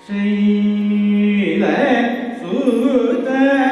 谁来负担？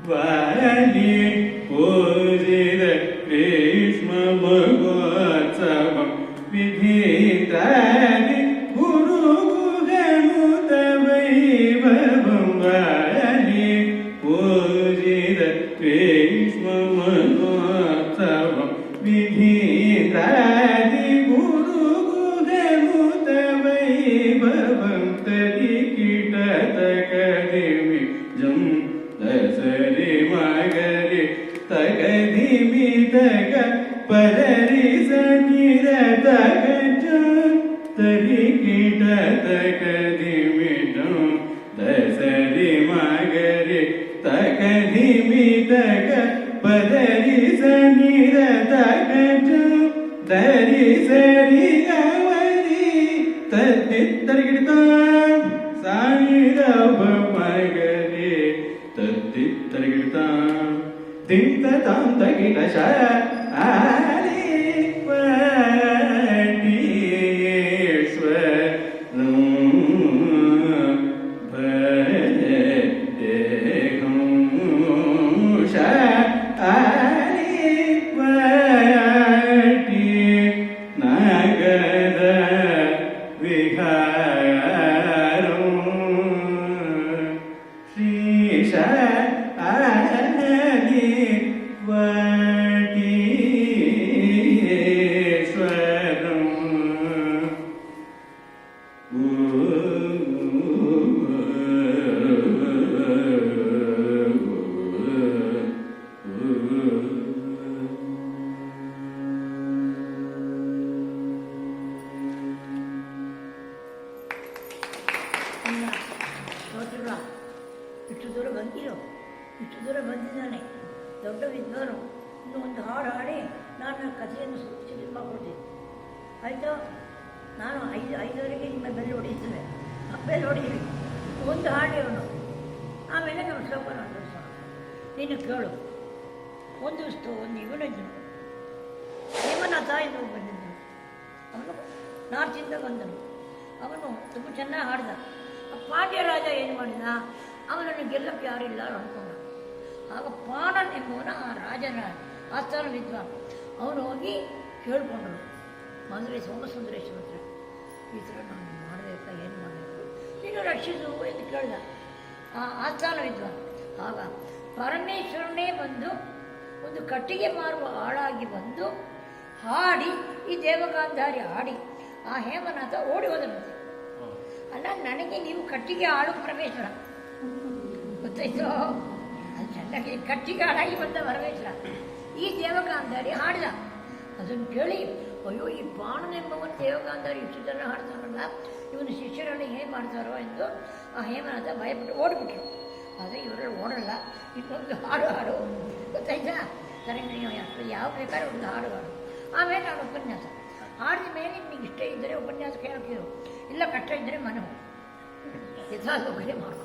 ವಾಲಿ ಪೂಜಿತ ಭೀಷ್ಮ ಮಹೋತ್ಸವಂ ವಿಧಿತಾನಿ ಗುರುಗುಗನುತ ವೈಭವಂ ವಾಲಿ ಪೂಜಿತ ಭೀಷ್ಮ ಮಹೋತ್ಸವಂ ವಿಧಿತಾನಿ ಗುರುಗುಗನುತ ವೈಭವಂ ತದಿ ಕಿಟತಕದಿಮಿ ಜಂ ದಸರಿ ಮಗರಿ ತಗದಿಮಿ ತಗ ಪರರಿ ಸನಿರ ತಗ ತರಿ ಕಿಟ ತಗದಿಮಿ ಜಂ ದಸರಿ ಮಗರಿ ತಗದಿಮಿ ತಗ ಪರರಿ ಸನಿರ ತಗ ದರಿ ಸರಿ ಗವರಿ ತತ್ತಿತ್ತರಿಗಿಡ ಸಾನಿರ ಮಗರಿ ತತ್ತಿತ್ತರಿಗಿಡ ದಿಂತ ತಾಂತ ಗಿಡ ಶ ಆಲಿ ಪಟೀಶ್ವರ ಭಜೇಹಂ ಶ ಆಲಿ ಪಟಿ ನಗರ ವಿಹಾರಂ ಶ್ರೀಶ ಆಲಿ ವಟೀಶ್ವರಂ ಇಷ್ಟು ದೂರ ಬಂದಿರೋ, ಇಷ್ಟು ದೂರ ಬಂದಿದ್ದಾನೆ ದೊಡ್ಡ ವಿದ್ವಾನು. ಇನ್ನು ಒಂದು ಹಾಡು ಹಾಡಿ ನಾನು ಕಥೆಯನ್ನು ಸಿದ್ಧ ಮಾಡ್ಕೊಡ್ತೀನಿ, ಆಯಿತಾ? ನಾನು ಐದವರೆಗೆ ನಿಮ್ಮ ಬೆಲ್ ಹೊಡೀತೇವೆ, ಬೆಲ್ ಹೊಡೀರಿ, ಒಂದು ಹಾಡಿ ಅವನು, ಆಮೇಲೆ ನಾವು ಶ್ಲೋಕನ ಅನುಸರಿಸೋಣ. ನೀನು ಕೇಳು. ಒಂದು ಇವನಿದ್ದನು, ಹೇಮನಾಥ ಎಂದು ಬಂದಿದ್ದನು. ಅವನು ನಾರ್ತಿಂದ ಬಂದನು. ಅವನು ತುಂಬ ಚೆನ್ನಾಗಿ ಹಾಡಿದ. ಪಾಂಡ್ಯ ರಾಜ ಏನು ಮಾಡಿದ, ಅವನನ್ನು ಗೆಲ್ಲಕ್ಕೆ ಯಾರಿಲ್ಲ ಅಂದ್ಕೊಂಡ. ಆಗ ಪಾಣನ್ ಎಂಬುವನ ಆ ರಾಜನ ಆಸ್ಥಾನ ವಿದ್ವಾನ್. ಅವನು ಹೋಗಿ ಕೇಳಿಕೊಂಡರು ಮದುವೆ ಸೋಮಸುಂದರೇಶ್ವರ ಹತ್ರ, ಈ ಥರ ನಾನು ಮಾಡಬೇಕಾ, ಏನು ಮಾಡಬೇಕು, ನೀನು ರಕ್ಷಿಸು ಎಂದು ಕೇಳಿದ ಆ ಆಸ್ಥಾನ ವಿದ್ವಾನ್. ಆಗ ಪರಮೇಶ್ವರನೇ ಬಂದು ಒಂದು ಕಟ್ಟಿಗೆ ಮಾರುವ ಆಳಾಗಿ ಬಂದು ಹಾಡಿ, ಈ ದೇವಗಾಂಧಾರಿ ಹಾಡಿ ಆ ಹೇಮನಾಥ ಓಡಿ ಹೋದನಂತೆ. ಅಲ್ಲ, ನನಗೆ ನೀವು ಕಟ್ಟಿಗೆ ಆಳು ಪರಮೇಶ್ವರ ಗೊತ್ತಾಯ್ತು, ಅದು ಚೆನ್ನಾಗಿ ಕಟ್ಟಿಗೆ ಆಳಾಗಿ ಬಂದ ಪರಮೇಶ್ವರ. ಈ ದೇವಗಾಂಧಾರಿ ಹಾಡಿದ. ಅದನ್ನು ಕೇಳಿ, ಅಯ್ಯೋ, ಈ ಬಾಣನೆಂಬವನು ದೇವಗಾಂಧಾರಿ ಇಷ್ಟು ಜನ ಹಾಡ್ತಾರಲ್ಲ, ಇವನು ಶಿಷ್ಯರಲ್ಲಿ ಹೇಗೆ ಮಾಡ್ತಾರೋ ಎಂದು ಆ ಹೇಮನಾಥ ಭಯಪಟ್ಟು ಓಡಿಬಿಟ್ರು. ಆದರೆ ಇವರಲ್ಲಿ ಓಡಲ್ಲ, ಇನ್ನೊಂದು ಹಾಡು ಗೊತ್ತಾಯ್ತಾ? ಸರಿ, ನೀವು ಯಾವ ಬೇಕಾದ್ರೆ ಒಂದು ಹಾಡು. ಆಮೇಲೆ ನಾನು ಉಪನ್ಯಾಸ ಹಾಡಿದ ಮೇಲೆ ನಿಮಗೆ ಇಷ್ಟ ಇದ್ದರೆ ಉಪನ್ಯಾಸ ಕೇಳೋಕ್ಕಿರು, ಇಲ್ಲ ಕಷ್ಟ ಇದ್ದರೆ ಮನೆ ಹೋಗಿ ಯಥಾಸೌಕರ್ಯ ಮಾಡು.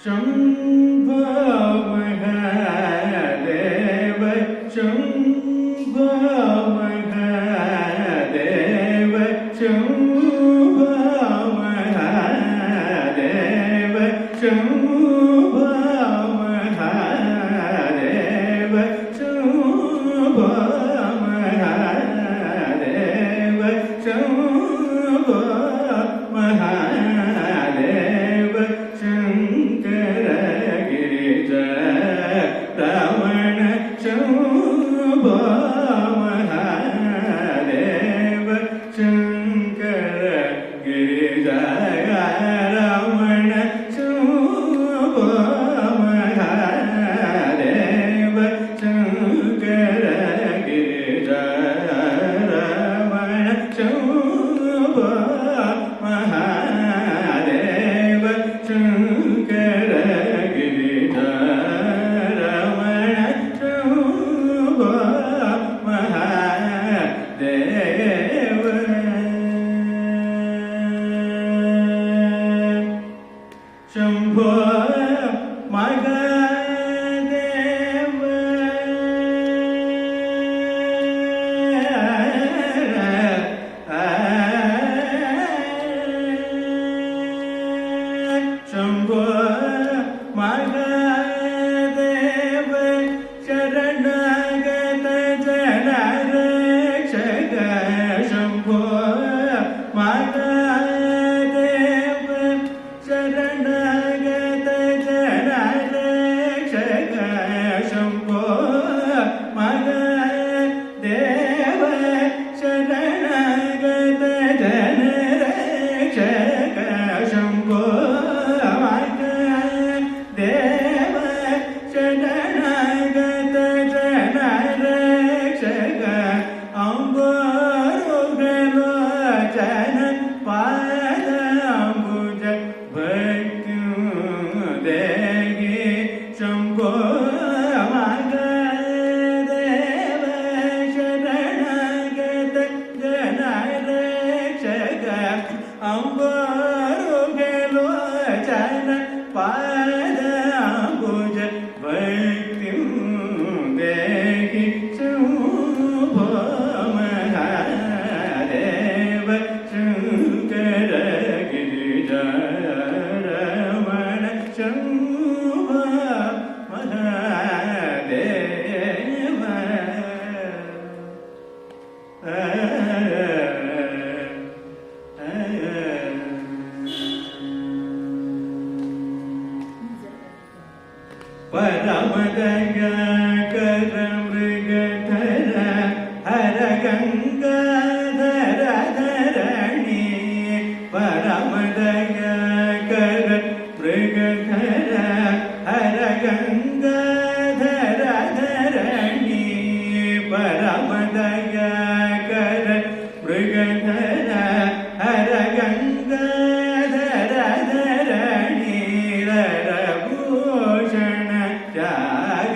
ಶಂಭೋ ಮಹಾದೇವ ಶಂಭೋ ಮಹಾದೇವ ಶಂಭೋ ಮಹಾದೇವ ಶಂಭೋ ಮಹಾದೇವ ಶಂಭೋ ಮಹಾದೇವ ಶಂಭೋ ಮಹಾದೇವ ಶಂಕರ ಗಿರಿಜ ರಮಣ ಶಂಭೋ ಮಹಾದೇವ ಶಂಕರ ಗಿರಿಜ ರಮಣ ಶಂಭೋ ಮಹಾದೇವ ಶಂಕರ ಗಿರಿಜ ರಮಣ ಶಂಭೋ ಮಹಾದೇವ ಶಂಕರ ಗಿರಿಜ ರಮಣ ಶಂಭೋ ಮಹಾದೇವ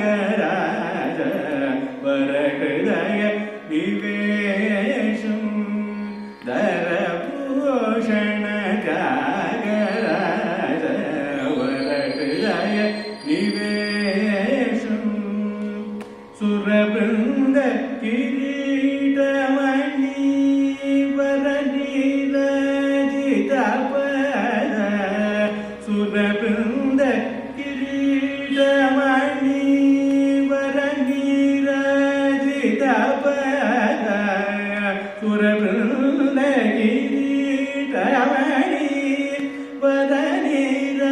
त्यागराज वरहृदय निवेशं दरभूषण त्यागराज वरहृदय निवेशं सुरवृन्द किरीटमणि वरनीलजितपद सुरवृन्द किरीटमणि वरनीलजितपद सुरवृन्द किरीटमणि वरनीलजितपद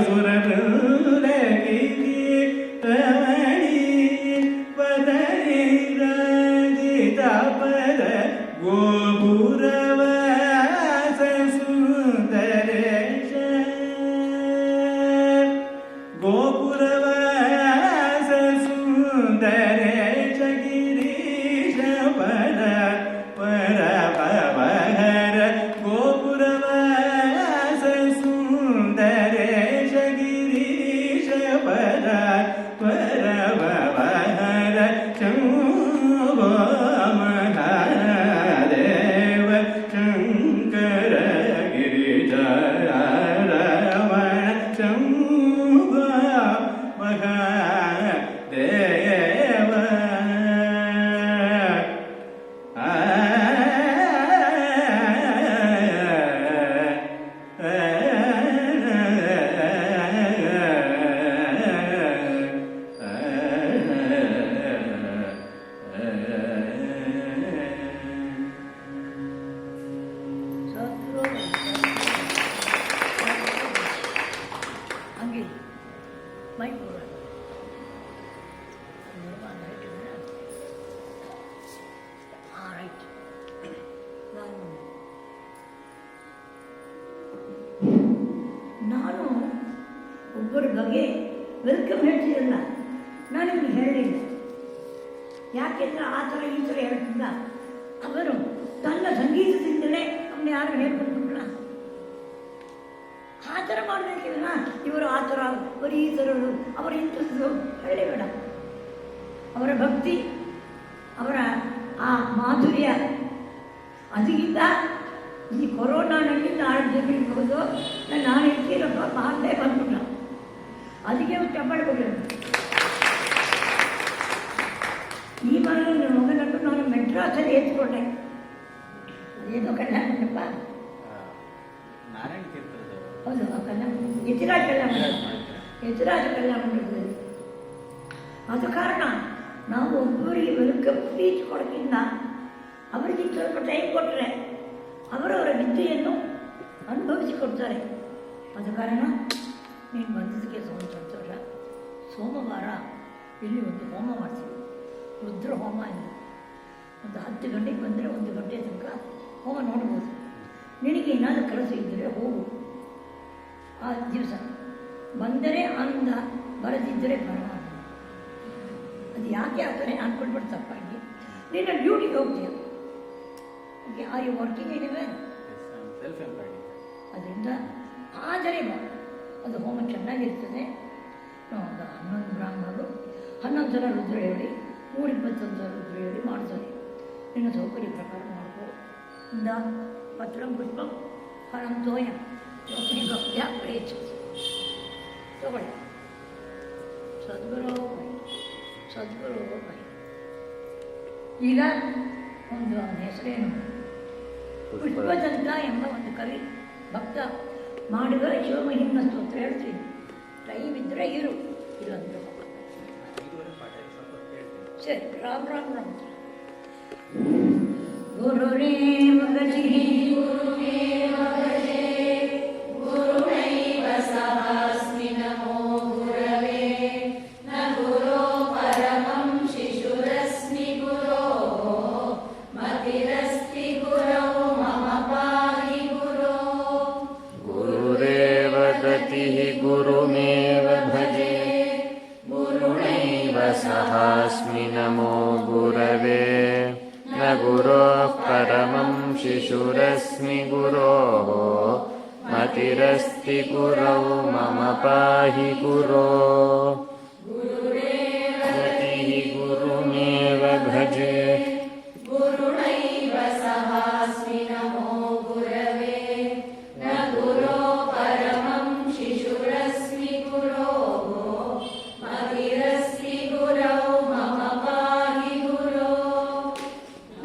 सुरवृन्द किरीटमणि वरनीलजितपद गोपुरवास सुन्दरेश गोपुरवास सुन्दरेश गिरीश पद परभवहर गोपुरवास सुन्दरेश गिरीश पद परभवहर शम्भो महादेव शङ्कर गिरिजारमण शम्भो महादेव ಹಂಗೆ ಮೈ ರೈಟ್ ನಾನು ಒಬ್ಬರ ಬಗ್ಗೆ ವೆಲ್ಕಮ್ ಹೇಳ್ತಿರಲ್ಲ ನಾನು ನಿಮ್ಗೆ ಹೇಳಲಿಲ್ಲ. ಯಾಕೆಂದ್ರೆ ಆ ಥರ ಈ ಥರ ಹೇಳ್ತಿದ್ದ ಅವರು ತನ್ನ ಸಂಗೀತದಿಂದಲೇ ಅವನು ಯಾರು ಹೇಳ್ಕೊಂಡ್ಬಿಟ್ಲ ಆ ಥರ ಮಾಡಬೇಕಿಲ್ಲ. ಇವರು ಆ ಥರ ಬರೀ ಈ ಥರಗಳು ಅವರ ಇಂಥದ್ದು ಹೇಳಬೇಡ. ಅವರ ಭಕ್ತಿ ಅವರ ಆ ಮಾಧುರ್ಯ ಅದಕ್ಕಿಂತ ಈ ಕೊರೋನಾನಲ್ಲಿ ನಾಳೆ ಜನರಿರ್ಬೋದು ನಾನು ಇರ್ತೀರಪ್ಪ ಮಾಡಲೇ ಬಂದ್ಬಿಟ್ಟ. ಅದಕ್ಕೆ ಚಪ್ಪಾಳೆ ಕೊಡೋದು. ಈ ಮನೆ ಮಗನನ್ನು ನಾನು ಮೆಡ್ರಾಸಲ್ಲಿ ಎತ್ಕೊಂಡೆ. ಅದೇನೋ ಕಲ್ಯಾಣ ಮಂಟಪ ಹೌದು ಆ ಕಲ್ಯಾಣ ಯತಿರಾಜ ಕಲ್ಯಾಣ ಮಂಟಪದಲ್ಲಿ. ಅದು ಕಾರಣ ನಾವು ಒಬ್ಬರಿಗೆ ವೆಲ್ಕಮ್ ಸ್ಪೀಚ್ ಕೊಡೋಕ್ಕಿಂತ ಅವರಿಗೆ ಸ್ವಲ್ಪ ಟೈಮ್ ಕೊಟ್ಟರೆ ಅವರವರ ವಿದ್ಯೆಯನ್ನು ಅನುಭವಿಸಿಕೊಡ್ತಾರೆ. ಆದ ಕಾರಣ ನೀನು ಬಂದಿದ್ದಕ್ಕೆ ಸಂತೋಷ. ಸೋಮವಾರ ಇಲ್ಲಿ ಒಂದು ಹೋಮ ಮಾಡ್ತೀವಿ, ರುದ್ರ ಹೋಮ ಎಂದು. ಒಂದು 10 ಗಂಟೆಗೆ ಬಂದರೆ 1 ಗಂಟೆ ತನಕ ಹೋಮ ನೋಡ್ಬೋದು. ನಿನಗೆ ಏನಾದರೂ ಕೆಲಸ ಇದ್ದರೆ ಹೋಗು. ಆ ದಿವಸ ಬಂದರೆ ಆನಂದ, ಬರದಿದ್ದರೆ ಪರಮಾನಂದ. ಅದು ಯಾಕೆ ಆ ಥರ ಅನ್ಕೊಂಡ್ಬಿಟ್ಟು ತಪ್ಪಾಗಿ ನೀನು ಡ್ಯೂಟಿಗೆ ಹೋಗ್ತೀಯ. Okay, are you working anywhere? ಅದರಿಂದ ಆದರೆ ಅದು ಹೋಮ ಚೆನ್ನಾಗಿರ್ತದೆ. 11 ಬ್ರಾಹ್ಮಣರು 11 ಸಲ ರುದ್ರ ಹೇಳಿ 121 ಸಲ ರುದ್ರ ಹೇಳಿ ಮಾಡ್ತಾರೆ. ನಿನ್ನ ಸೌಕರ್ಯ ಪ್ರಕಾರ ಮಾಡ್ಕೋ. ಇಂದ ಪತ್ರಂ ಪುಷ್ಪಂ ಫಲಂ ತೋಯಂ ಭಕ್ತ್ಯ ಪ್ರೇಕ್ಷಿಸಿ ತಗೊಳ್ಳಿ. ಸದ್ಗುರು ಈಗ ಒಂದು ಅವನ ಹೆಸರೇನು ಪುಷ್ಪದಂತ ಎಂಬ ಒಂದು ಕವಿ ಭಕ್ತ ಮಾಡುವ ಶಿವಮಹಿಮ್ನ ಸ್ತೋತ್ರ ಹೇಳ್ತೀನಿ. ಟೈಮ್ ಇದ್ದರೆ ಇರು, ಇಲ್ಲಂದ್ರೆ ಸರಿ. ರಾಮ್ ರಾಮ್ ರಾಮ್. ಗುರುರೇವ ಗತಿ ಗುರುರೇವ ಭಜೆ ಗುರುನೈವ ಸಹಾಸ್ಮಿ ನಮೋ ಗುರವೇ ನ ಗುರೋ ಪರಮಂ ಶಿಶುರಸ್ಮಿ ಗುರೋ ಮತಿರಸ್ತಿ ಗುರೌ ಮಮ ಪಾಹಿ ಗುರೋ. ಗುರುರೇವ ಗತಿ ಗುರುಮೇವ ಭಜೆ ಗುರುನೈವ ಸಹಾಸ್ಮಿ ನಮೋ ಗುರವೇ ನ ಗುರೋ ಪರಮಂ ಶಿಶುರಸ್ಮಿ ಗುರೋ ಮತಿರಸ್ತಿ मतिरस्ति गुरौ मम पाहि गुरो गतिः गुरुमेव भजे गुरुणैव सहास्मि नमो गुरवे न गुरो परमं शिशुरस्मि गुरोः मतिरस्ति गुरौ मम पाहि गुरो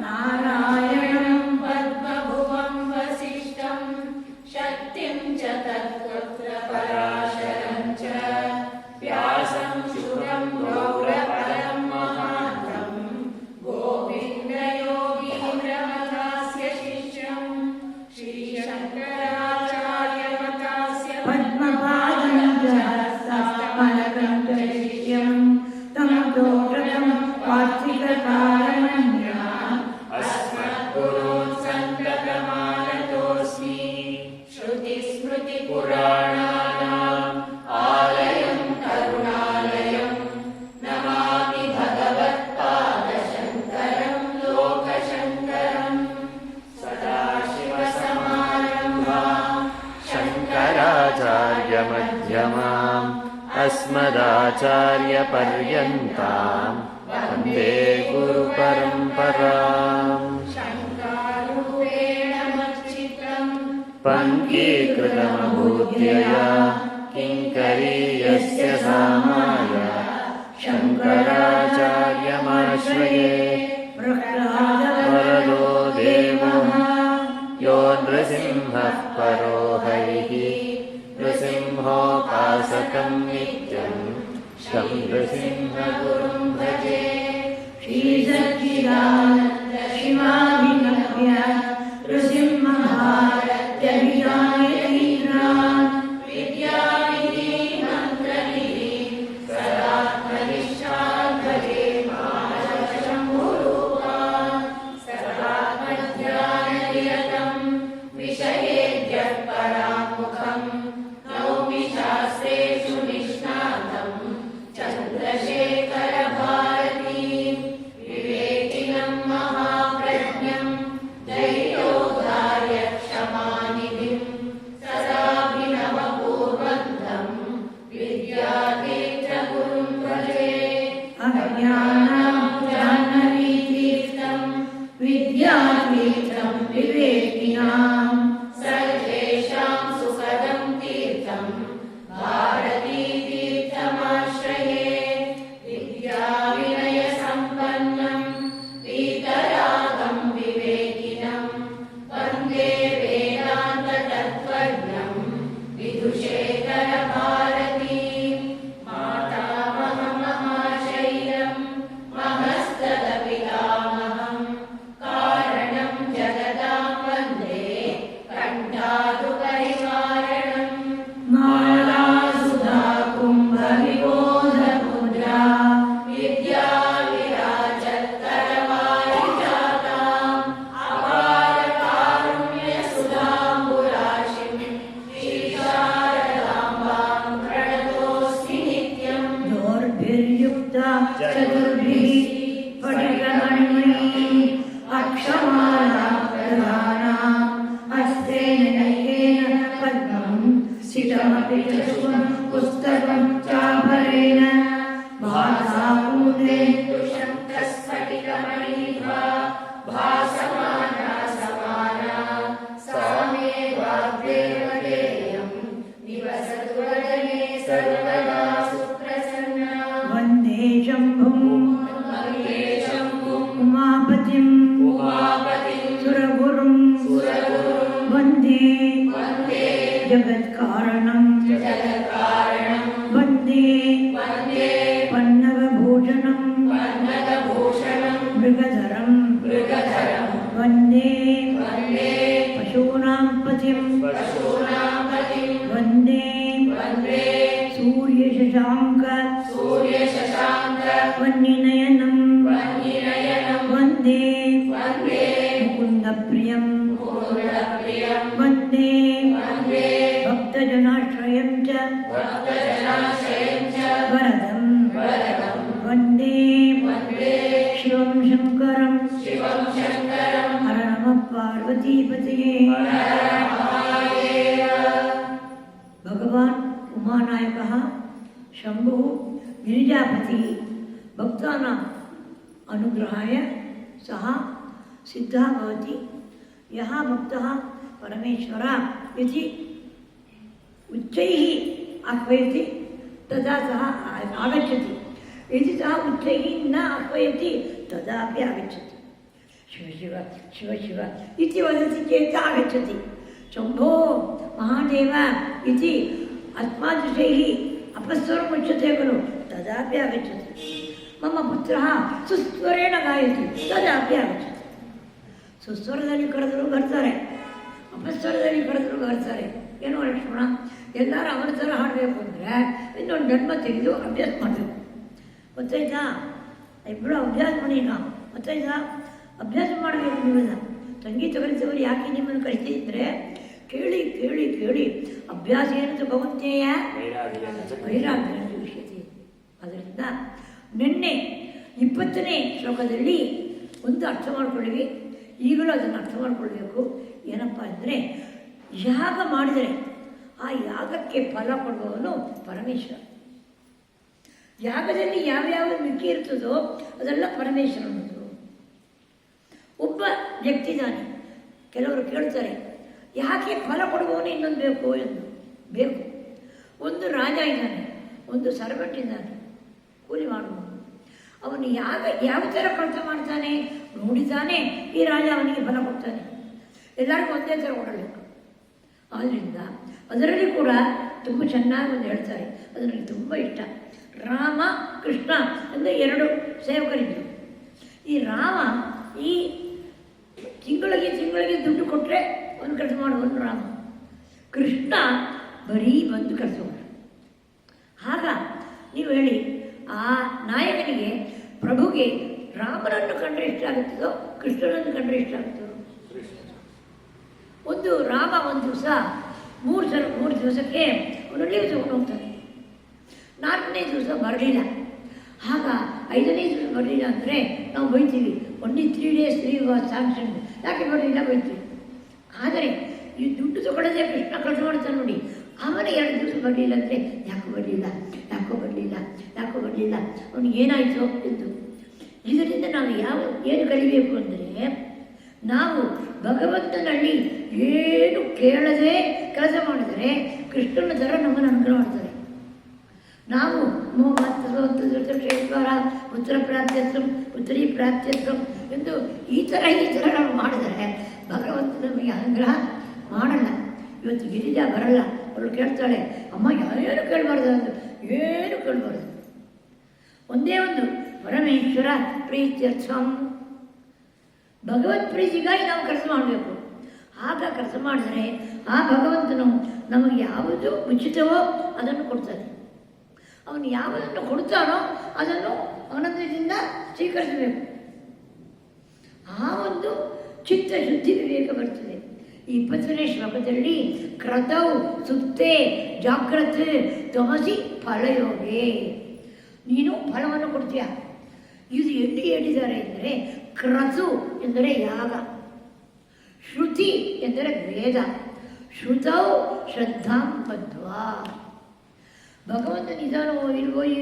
नारायणं पद्मभुवं वसिष्ठं शक्तिं च तत्पुत्र पराशरं च व्यासं शुकं गौरपदं महान्तं गोविन्दयोगीन्द्रमथास्य शिष्यं श्रीशङ्कराचार्यमथास्य पद्मपादं च हस्तकमलकं च शिष्यं तं दोषं वार्तिककालमन्या अस्मद्गुरून् सन्ततमानतोऽस्मि श्रुतिस्मृतिपुराणानाम् आलयं करुणालयं नमामि भगवत्पादशङ्करं लोकशङ्करम् सदाशिवसमारम्भाम् शङ्कराचार्यमध्यमाम् अस्मदाचार्यपर्यन्ताम् वन्दे गुरुपरम्पराम् शङ्कारूपेण मच्चित्रम् पङ्कीकृतमभूत्यया किङ्करीयस्य सामाय शङ्कराचार्यमाश्रये वरदो देवो यो नृसिंहः परो हरिः नृसिंहोपासकं नित्यं शं नृसिंहगुरुं भजे श्रीसच्चिदानन्द शिवाभिनव्य नृसिंहभारत्यभिधायतीन्द्रान् विद्यानिधिं मन्त्रनिधिं सदात्मनिष्ठान् भजे मानवशम्भुरूपान् सदात्मध्याननिरतं विषयेभ्यः पराङ्मुखं नौमि शास्त्रेषु निष्णातं चन्द्रशेखरभारतीं विवेकिनं महाप्रज्ञं धैर्योद्धार्य क्षमानिधिं सदाभिनवपूर्वन्तं विद्यातीर्थगुरुं भजे अज्ञानं जाह्नवीतीर्थं विद्यातीर्थं विवेकिनां सर्वेषां सुखदं तीर्थं भारतीतीर्थमाश्रये विद्याविनयसम्पन्नं वीतरागं विवेकिनं वन्दे वेदान्ततत्त्वज्ञं विदुषेखरभारतीं मातामहमहाशैलं महस्तदपितामहं कारणं जगदां वन्दे कण्ठादुपरिवारणम् माला सुधा कुम्भविबोधमुद्रा विद्याविराजत्करवारिजाताम् अपारकारुण्यसुधाम्बुराशिं श्रीशारदाम्बां प्रणतोऽस्मि नित्यम् दोर्भिर्युक्ता चतुर्भिः स्फटिकमणिमयी अक्षमाला प्रधानाम् हस्तेन नैकेन पद्मं सितमपि च शुभं पुस्तकं चाभरेण दुशङ्खस्फटिकमणिभा भासमाना समाना सा मे वाग्देवतेयं निवसतु वदने सर्वदा सुप्रसन्ना वन्दे शम्भुं वन्दे शम्भुम् उमापतिं सुरगुरुं वन्दे जगत्कारणं वन्दे पन्नगभूषणं मृगधरं वन्दे पशूनां पतिं वन्दे सूर्यशशाङ्क वह्निनयनं वन्दे मुकुन्दप्रियं वन्दे भक्तजनाश्रयं च वरदं वन्दे शिवं शङ्करं हर नमः पार्वतीपतये। शम्भुः गिरिजापतिः भक्तानाम् अनुग्रहाय सः सिद्धः भवति। यः भक्तः परमेश्वरः इति उच्चैः आह्वयति तदा सः आगच्छति। यदि सः उच्चैः न आह्वयति तदापि आगच्छति। शिव शिव शिव शिव इति वदति चेत् आगच्छति। शम्भो महादेव इति अस्मादृशैः अपस्वरम् उच्यते खलु तदापि आगच्छति। मम पुत्रः ಸುಸ್ವರೇಣ ಗಾಯತಿ ತದಾಪಿ ಆಗುತ್ತದೆ. ಸುಸ್ವರದಲ್ಲಿ ಕರೆದರೂ ಬರ್ತಾರೆ, ಅಪಸ್ವರದಲ್ಲಿ ಕರೆದರೂ ಬರ್ತಾರೆ. ಏನೋ ಲಕ್ಷ್ಮಣ ಎಲ್ಲರೂ ಅವರ ಥರ ಹಾಡಬೇಕು ಅಂದರೆ ಇನ್ನೊಂದು ಜನ್ಮ ತೆಗೆದು ಅಭ್ಯಾಸ ಮಾಡಬೇಕು. ಗೊತ್ತಾಯ್ತಾ? ಇಬ್ಬರು ಅಭ್ಯಾಸ ಮಾಡಿ ನಾವು ಗೊತ್ತಾಯ್ತಾ? ಅಭ್ಯಾಸ ಮಾಡಬೇಕು. ನೀವೆಲ್ಲ ಸಂಗೀತ ಕಲಿತವರು ಯಾಕೆ ನಿಮ್ಮನ್ನು ಕಲಿತಿದ್ರೆ ಕೇಳಿ ಕೇಳಿ ಕೇಳಿ ಅಭ್ಯಾಸ ಏನಂತ ಭಗವಂತೆಯ ವೈರಾಗ್ಯ ವಿಷಯತೆ. ಅದರಿಂದ ನಿನ್ನೆ 20ನೇ ಶ್ಲೋಕದಲ್ಲಿ ಒಂದು ಅರ್ಥ ಮಾಡ್ಕೊಳ್ಳಿ, ಈಗಲೂ ಅದನ್ನು ಅರ್ಥ ಮಾಡಿಕೊಳ್ಬೇಕು. ಏನಪ್ಪ ಅಂದರೆ ಯಾಗ ಮಾಡಿದರೆ ಆ ಯಾಗಕ್ಕೆ ಫಲ ಕೊಡುವವನು ಪರಮೇಶ್ವರ. ಯಾಗದಲ್ಲಿ ಯಾವ್ಯಾವ ಮಿಕ್ಕಿ ಇರ್ತದೋ ಅದೆಲ್ಲ ಪರಮೇಶ್ವರನದು. ಒಬ್ಬ ವ್ಯಕ್ತಿ ಇದ್ದಾನೆ, ಕೆಲವರು ಕೇಳ್ತಾರೆ ಯಾಕೆ ಫಲ ಕೊಡುವವನು ಇನ್ನೊಂದು ಬೇಕು ಎಂದು. ಬೇಕು. ಒಂದು ರಾಜ ಇದ್ದಾನೆ, ಒಂದು ಸರ್ವೆಂಟ್ ಇದ್ದಾನೆ, ಕೂಲಿ ಮಾಡುವವನು. ಅವನು ಯಾವ ಥರ ಕೆಲಸ ಮಾಡ್ತಾನೆ ನೋಡಿದ್ದಾನೆ ಈ ರಾಜ ಅವನಿಗೆ ಫಲ ಕೊಡ್ತಾನೆ. ಎಲ್ಲರಿಗೂ ಒಂದೇ ಥರ ಕೊಡಬೇಕು. ಆದ್ದರಿಂದ ಅದರಲ್ಲಿ ಕೂಡ ತುಂಬ ಚೆನ್ನಾಗಿ ಒಂದು ಹೇಳ್ತಾರೆ, ಅದು ನನಗೆ ತುಂಬ ಇಷ್ಟ. ರಾಮ ಕೃಷ್ಣ ಅಂದರೆ 2 ಸೇವಕರಿದ್ದರು. ಈ ರಾಮ ಈ ತಿಂಗಳಿಗೆ ದುಡ್ಡು ಕೊಟ್ಟರೆ ಒಂದು ಕೆಲಸ ಮಾಡುವನು ರಾಮ. ಕೃಷ್ಣ ಬರೀ ಬಂದು ಕೆಲಸ ಮಾಡ. ಆಗ ನೀವು ಹೇಳಿ ಆ ನಾಯಕನಿಗೆ ಪ್ರಭುಗೆ ರಾಮನನ್ನು ಕಂಡ್ರೆ ಇಷ್ಟ ಆಗುತ್ತದೋ ಕೃಷ್ಣನನ್ನು ಕಂಡ್ರೆ ಇಷ್ಟ ಆಗುತ್ತದೋ? ಒಂದು ರಾಮ ಒಂದು ದಿವಸ 3 ದಿವಸಕ್ಕೆ ಅವನು ಲೀವ್ ತಗೊಂಡು ಹೋಗ್ತಾನೆ. 4ನೇ ದಿವಸ ಬರಲಿಲ್ಲ. ಆಗ 5ನೇ ದಿವಸ ಬರಲಿಲ್ಲ ಅಂದರೆ ನಾವು ಬೈತೀವಿ, only 3 days leave was sanctioned, ಯಾಕೆ ಬರಲಿಲ್ಲ ಬೈತೀವಿ. ಆದರೆ ಈ ದುಡ್ಡು ತಗೊಳ್ಳೋದೇ ಕೃಷ್ಣ ಕೆಲಸ ಮಾಡ್ತಾನೆ ನೋಡಿ. ಆಮೇಲೆ 2 ದಿವಸ ಬರಲಿಲ್ಲ ಅಂದರೆ ಯಾಕೋ ಬರಲಿಲ್ಲ ಅವನಿಗೆ ಏನಾಯಿತು ಎಂದು. ಇದರಿಂದ ನಾವು ಏನು ಕಲಿಬೇಕು ಅಂದರೆ ನಾವು ಭಗವಂತನಲ್ಲಿ ಏನು ಕೇಳದೆ ಕೆಲಸ ಮಾಡಿದರೆ ಕೃಷ್ಣನ ಥರ ನಮ್ಮನ್ನು ಅನುಗ್ರಹ ಮಾಡ್ತಾರೆ. ನಾವು ಪುತ್ರ ಪ್ರಾಪ್ತ್ಯತ್ವ ಪುತ್ರಿ ಪ್ರಾಪ್ತ್ಯತ್ವ ಎಂದು ಈ ಥರ ನಾವು ಮಾಡಿದರೆ ಭಗವಂತ ನಮಗೆ ಅನುಗ್ರಹ ಮಾಡಲ್ಲ. ಇವತ್ತು ಗಿರಿಜಾ ಬರಲ್ಲ, ಅವಳು ಕೇಳ್ತಾಳೆ ಅಮ್ಮ ಏನು ಕೇಳಬಾರ್ದು ಅಂದು. ಏನು ಕೇಳಬಾರ್ದು, ಒಂದೇ ಒಂದು ಪರಮೇಶ್ವರ ಪ್ರೀತ್ಯರ್ಥಂ, ಭಗವತ್ ಪ್ರೀತಿಗಾಗಿ ನಾವು ಕೆಲಸ ಮಾಡಬೇಕು. ಆಗ ಕೆಲಸ ಮಾಡಿದರೆ ಆ ಭಗವಂತನು ನಮಗೆ ಯಾವುದು ಉಚಿತವೋ ಅದನ್ನು ಕೊಡ್ತಾನೆ. ಅವನು ಯಾವುದನ್ನು ಕೊಡ್ತಾನೋ ಅದನ್ನು ಆನಂದದಿಂದ ಸ್ವೀಕರಿಸಬೇಕು. ಆ ಒಂದು ಚಿತ್ತ ಶುದ್ಧಿ ವಿವೇಕ ಬರ್ತದೆ. ಈ 20ನೇ ಶ್ಲೋಕದಲ್ಲಿ ಕ್ರತೌ ಸುಪ್ತೆ ಜಾಗ್ರತ್ ತಮಸಿ ಫಲಯೋಗೆ, ನೀನು ಫಲವನ್ನು ಕೊಡ್ತೀಯ. ಇದು ಎಲ್ಲಿ ಹೇಳಿದ್ದಾರೆ ಎಂದರೆ ಕ್ರತು ಎಂದರೆ ಯಾಗ, ಶ್ರುತಿ ಎಂದರೆ ವೇದ, ಶ್ರುತೌ ಶ್ರದ್ಧಾಂ ಬದ್ಧ್ವಾ. ಭಗವಂತ ನಿಧಾನವೋ ಇಲ್ವೋ ಈ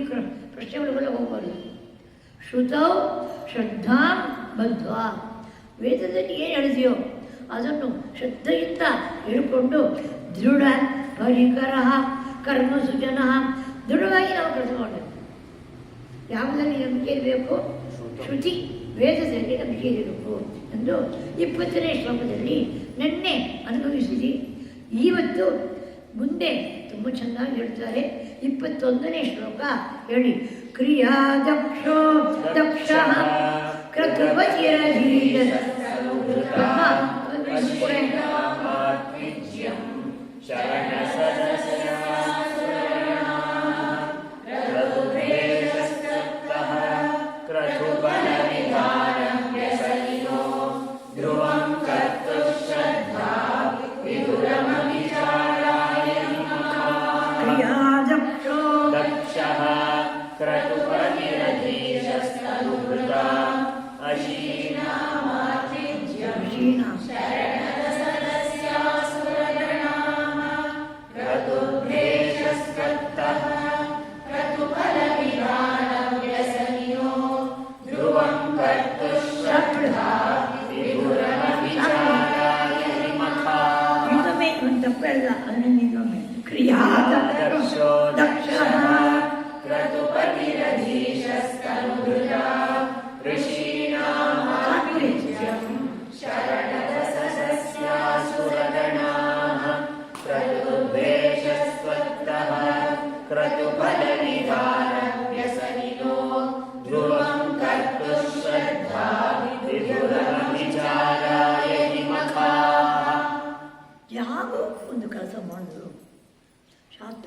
ಪ್ರಶ್ನೆಗಳಿಗೆಲ್ಲ ಹೋಗಬಾರ್ದು. ಶ್ರುತೌ ಶ್ರದ್ಧಾಂ ಬದ್ಧ್ವಾ, ವೇದದಲ್ಲಿ ಏನು ಹೇಳಿದೆಯೋ ಅದನ್ನು ಶ್ರದ್ಧೆಯಿಂದ ಹೇಳ್ಕೊಂಡು ದೃಢ ಪರಿಕರ ಕರ್ಮಸು ಜನ, ದೃಢವಾಗಿ ನಾವು ಕೆಲಸ ಮಾಡಬೇಕು. ಯಾವುದರಲ್ಲಿ ನಂಬಿಕೆ ಇರಬೇಕು? ಶ್ರುತಿ ವೇದದಲ್ಲಿ ನಂಬಿಕೆ ಇರಬೇಕು ಎಂದು 20ನೇ ಶ್ಲೋಕದಲ್ಲಿ ನಿನ್ನೆ ಅನುಭವಿಸಿದಿ. ಇವತ್ತು ಮುಂದೆ ತುಂಬ ಚೆನ್ನಾಗಿ ಹೇಳ್ತಾರೆ. 21ನೇ ಶ್ಲೋಕ ಹೇಳಿ. ಕ್ರಿಯಾ ದಕ್ಷೋ ದಕ್ಷ ಕ್ರತುಪತಿರಧೀರ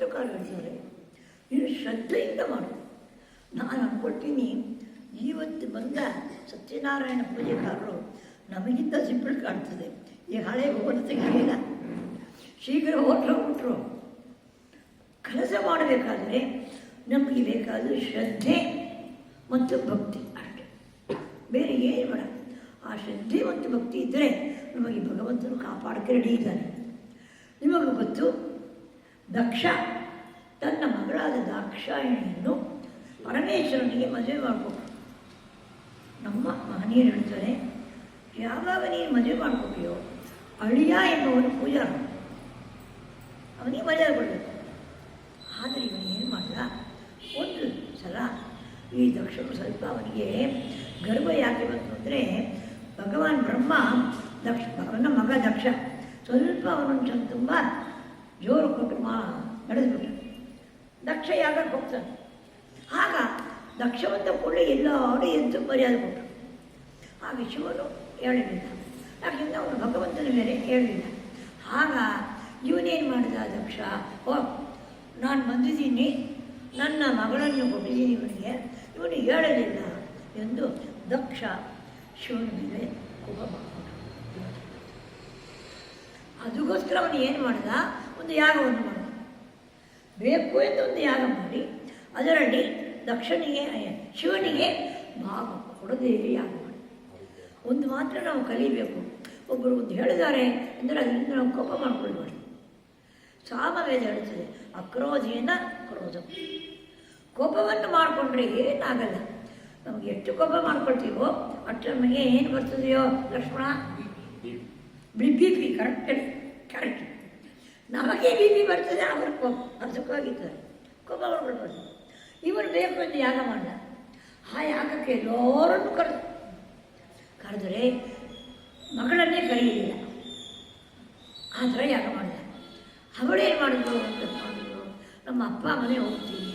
ಶಾಸ್ತ್ರಕಾರ ಹೇಳ್ತಾರೆ, ನೀನು ಶ್ರದ್ಧೆಯಿಂದ ಮಾಡು. ನಾನು ಅಂದ್ಕೊಳ್ತೀನಿ ಇವತ್ತು ಬಂದ ಸತ್ಯನಾರಾಯಣ ಪೂಜೆಕಾರರು ನಮಗಿಂತ ಸಿಂಪಲ್ ಕಾಣ್ತದೆ. ಈ ಹಳೆ ಹೋಗೋದಕ್ಕಿಲ್ಲ, ಶೀಘ್ರ ಹೊರಟೋಗ್ಬಿಟ್ರು. ಕೆಲಸ ಮಾಡಬೇಕಾದ್ರೆ ನಮಗೆ ಬೇಕಾದ ಶ್ರದ್ಧೆ ಮತ್ತು ಭಕ್ತಿ ಅಷ್ಟೆ, ಬೇರೆ ಏನು ಬೇಡ. ಆ ಶ್ರದ್ಧೆ ಮತ್ತು ಭಕ್ತಿ ಇದ್ದರೆ ನಮಗೆ ಭಗವಂತನು ಕಾಪಾಡಕ್ಕೆ ರೆಡಿ ಇದ್ದಾನೆ. ನಿಮಗೆ ಗೊತ್ತು, ದಕ್ಷ ತನ್ನ ಮಗಳಾದ ದಾಕ್ಷಾಯಣಿಯನ್ನು ಪರಮೇಶ್ವರನಿಗೆ ಮದುವೆ ಮಾಡಿಕೊಟ್ರು. ನಮ್ಮ ಮಹನೀಯರು ಹೇಳ್ತಾರೆ, ಯಾವಾಗ ನೀನು ಮದುವೆ ಮಾಡಿಕೊಟ್ಟಿಯೋ ಅಳಿಯ ಎಂಬವನು ಪೂಜಾರ, ಅವನಿಗೆ ಮರ್ಯಾದೆ ಕೊಡಬೇಕು. ಆದರೆ ಇವನು ಏನು ಮಾಡಿದ, ಒಂದು ಸಲ ಈ ದಕ್ಷನು ಸ್ವಲ್ಪ ಅವನಿಗೆ ಗರ್ಭ ಯಾಕೆ ಬಂತು ಅಂದರೆ, ಭಗವಾನ್ ಬ್ರಹ್ಮ ಅವನ ಮಗ ದಕ್ಷ ಸ್ವಲ್ಪ ಅವನೊಂದು ತುಂಬ ಜೋರು ಕೊಟ್ಟು ನಡೆದ್ಬಿಟ್ಟ. ದಕ್ಷ ಯಾಗಕ್ಕೆ ಹೋಗ್ತಾನೆ. ಆಗ ದಕ್ಷವಂತ ಕೂಡಲೇ ಎಲ್ಲರೂ ಎದ್ದು ಮರ್ಯಾದೆ ಕೊಟ್ಟರು. ಆಗ ಶಿವನು ಹೇಳಲಿಲ್ಲ, ಯಾಕೆಂದರೆ ಅವನು ಭಗವಂತನ ಮೇಲೆ ಹೇಳಲಿಲ್ಲ. ಆಗ ಇವನೇನು ಮಾಡಿದ ದಕ್ಷ, ನಾನು ಬಂದಿದ್ದೀನಿ, ನನ್ನ ಮಗಳನ್ನು ಕೊಟ್ಟಿದ್ದೀನಿ ಇವನಿಗೆ, ಇವನು ಹೇಳಲಿಲ್ಲ ಎಂದು ದಕ್ಷ ಶಿವನ ಮೇಲೆ ಕೋಪ ಮಾಡಿಕೊಂಡ. ಅದಕ್ಕೋಸ್ಕರ ಅವನು ಏನು ಮಾಡಿದ, ಒಂದು ಯಾಗವನ್ನು ಮಾಡಿದ. ಬೇಕು ಎಂದು ಒಂದು ಯಾಗ ಮಾಡಿ ಅದರಲ್ಲಿ ದಕ್ಷನಿಗೆ ಶಿವನಿಗೆ ಭಾಗ ಕೊಡದೇ ಯಾಗ ಮಾಡಿ. ಒಂದು ಮಾತ್ರ ನಾವು ಕಲಿಬೇಕು, ಒಬ್ಬರು ಒಂದು ಹೇಳಿದ್ದಾರೆ ಅಂದರೆ ಅದರಿಂದ ನಾವು ಕೋಪ ಮಾಡಿಕೊಳ್ಬಾರ್ದು. ಸಾಮವೇದ ಹೇಳ್ತದೆ, ಅಕ್ರೋಧೇನ ಕ್ರೋಧ. ಕೋಪವನ್ನು ಮಾಡಿಕೊಂಡ್ರೆ ಏನಾಗಲ್ಲ. ನಮಗೆ ಎಷ್ಟು ಕೋಪ ಮಾಡ್ಕೊಳ್ತೀವೋ ಅಷ್ಟು ನಮಗೆ ಏನು ಬರ್ತದೆಯೋ ಲಕ್ಷ್ಮಣ, ಬಿ ಪಿ ಕರೆಕ್ಟ್ ನಮಗೆ ಬಿ ಪಿ ಬರ್ತದೆ, ಅವ್ರ ಕೋಪ ಸುಖವಾಗಿದ್ದಾರೆ, ಕೋಪ ಮಾಡ್ಕೊಳ್ಬಾರ್ದು. ಇವರು ಬೇಕು ಎಂದು ಯಾಗ ಮಾಡಿದ. ಆ ಯಾಗಕ್ಕೆ ಎಲ್ಲರನ್ನು ಕರೆದರೆ ಮಗಳನ್ನೇ ಕರೆಯಲಿಲ್ಲ, ಆ ಥರ ಯಾಗ ಮಾಡಿದ. ಅವಳೇನು ಮಾಡಿದ್ರು ಅಂತ ಮಾಡಿದ್ರು, ನಮ್ಮ ಅಪ್ಪ ಮನೆ ಹೋಗ್ತೀವಿ,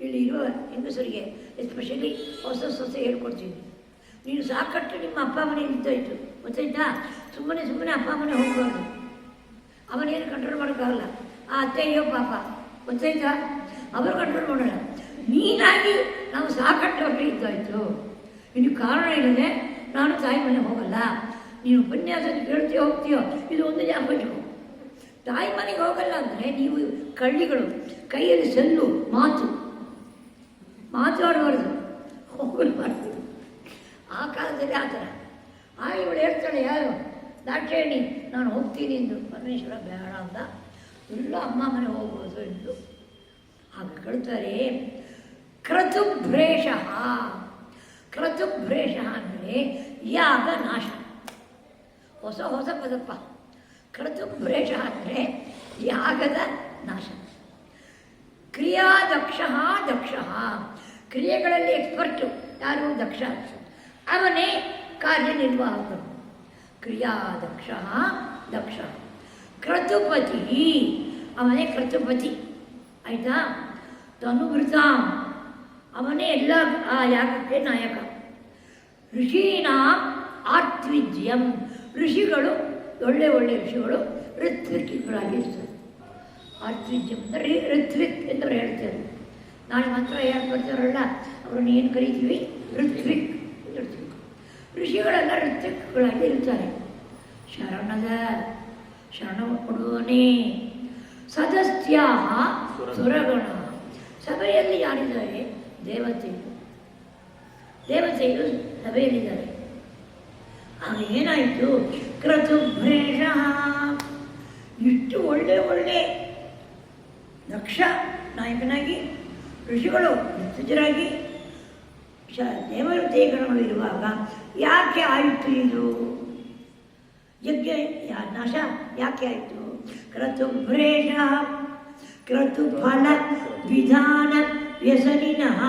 ಇಲ್ಲಿ ಇರುವ ಹೆಂಗಸರಿಗೆ ಎಸ್ಪೆಷಲಿ ಹೊಸ ಹೇಳ್ಕೊಡ್ತೀವಿ, ನೀನು ಸಾಕಷ್ಟು ನಿಮ್ಮ ಅಪ್ಪ ಮನೆಯಲ್ಲಿ ಇದ್ದಾಯಿತು ಗೊತ್ತಾಯ್ತಾ, ಸುಮ್ಮನೆ ಅಪ್ಪ ಮನೆ ಹೋಗಬಾರ್ದು, ಅವನೇನು ಕಂಟ್ರೋಲ್ ಮಾಡೋಕ್ಕಾಗಲ್ಲ. ಆ ಅತ್ತೆಯೋ ಪಾಪ ಗೊತ್ತಾಯ್ತಾ, ಅವರು ಕಂಟ್ರೋಲ್ ಮಾಡೋಲ್ಲ. ನೀನಾಗಿ ನಾವು ಸಾಕಷ್ಟು ಅವ್ರಿಗೆ ಇದ್ದಾಯಿತು, ಇನ್ನು ಕಾರಣ ಇಲ್ಲದೆ ನಾನು ತಾಯಿ ಮನೆ ಹೋಗಲ್ಲ, ನೀವು ಉಪನ್ಯಾಸ ಕೇಳ್ತೀಯೋ ಹೋಗ್ತೀಯೋ, ಇದು ಒಂದು ಜಾಪಟ್ಟು. ತಾಯಿ ಮನೆಗೆ ಹೋಗಲ್ಲ ಅಂದರೆ ನೀವು ಕಳ್ಳಿಗಳು, ಕೈಯಲ್ಲಿ ಸಲ್ಲು ಮಾತಾಡಬಾರ್ದು, ಹೋಗಬಾರ್ದು. ಆ ಕಾಲದಲ್ಲಿ ಆ ಥರ. ಇವಳು ಹೇಳ್ತಾಳೆ, ಯಾರು ದಾಕ್ಷಾಯಣಿ, ನಾನು ಹೋಗ್ತೀನಿ ಎಂದು. ಪರಮೇಶ್ವರ ಬೇಡ ಅಂತ, ಎಲ್ಲ ಅಮ್ಮ ಮನೆ ಹೋಗ್ಬೋದು ಎಂದು. ಆಗ ಕಳ್ತಾರೆ, ಕ್ರತುಭ್ರೇಷ ಅಂದರೆ ಯಾಗ ನಾಶ. ಹೊಸ ಪದಪ್ಪ. ಕ್ರತುಭ್ರೇಷ ಅಂದರೆ ಯಾಗದ ನಾಶ. ಕ್ರಿಯಾದಕ್ಷ ಕ್ರಿಯೆಗಳಲ್ಲಿ ಎಕ್ಸ್ಪರ್ಟು ಯಾರು, ದಕ್ಷ. ಅವನೇ ಕಾರ್ಯನಿರ್ವಾಹಕನು. ಕ್ರಿಯಾದಕ್ಷ ದಕ್ಷ. ಕ್ರತುಪತಿ ಅವನೇ ಕ್ರತುಪತಿ, ಆಯಿತಾ. ತನುವೃತ ಅವನೇ ಎಲ್ಲ ಆ ಯಾಗಕ್ಕೆ ನಾಯಕ. ಋಷೀಣ ಆತ್ವಿಜ್ಯಂ ಋಷಿಗಳು ಒಳ್ಳೆ ಋಷಿಗಳು ಋತ್ವಿಕ್ಗಳಾಗಿರ್ತಾರೆ. ಆತ್ವಿಜ್ಯಂ ಅಂದರೆ ಋತ್ವಿಕ್ ಎಂದು ಹೇಳ್ತಾರೆ. ನಾಳೆ ಮಾತ್ರ ಯಾಕೆ ಬರ್ತಾರಲ್ಲ ಅವರನ್ನು ಏನು ಕರಿತೀವಿ, ಋತ್ವಿಕ್. ಋಷಿಗಳೆಲ್ಲ ಋತ್ವಿಕ್ಗಳಾಗಿ ಇರ್ತಾರೆ. ಶರಣ ಕೊಡುವನೇ ಸದಸ್ಯ ಸುರಗಣ. ಸಭೆಯಲ್ಲಿ ಯಾರಿದ್ದಾರೆ, ದೇವತೆಗಳು ಸಭೆಯಲ್ಲಿದ್ದಾರೆ. ಆಗ ಏನಾಯಿತು, ಕ್ರತುಭ್ರೇಷ. ಇಷ್ಟು ಒಳ್ಳೆ ದಕ್ಷ ನಾಯಕನಾಗಿ, ಋಷಿಗಳು ಋತುಜರಾಗಿ, ದೇವತೆಗಳು ಇರುವಾಗ ಯಾಕೆ ಆಯಿತು ಇದು ಯಜ್ಞ ನಾಶ? ಯಾಕೆ ಆಯಿತು? ಕ್ರತುಭ್ರೇಷ ಕ್ರತುಫಲ ವಿಧಾನ ವ್ಯಸನಿನಃ.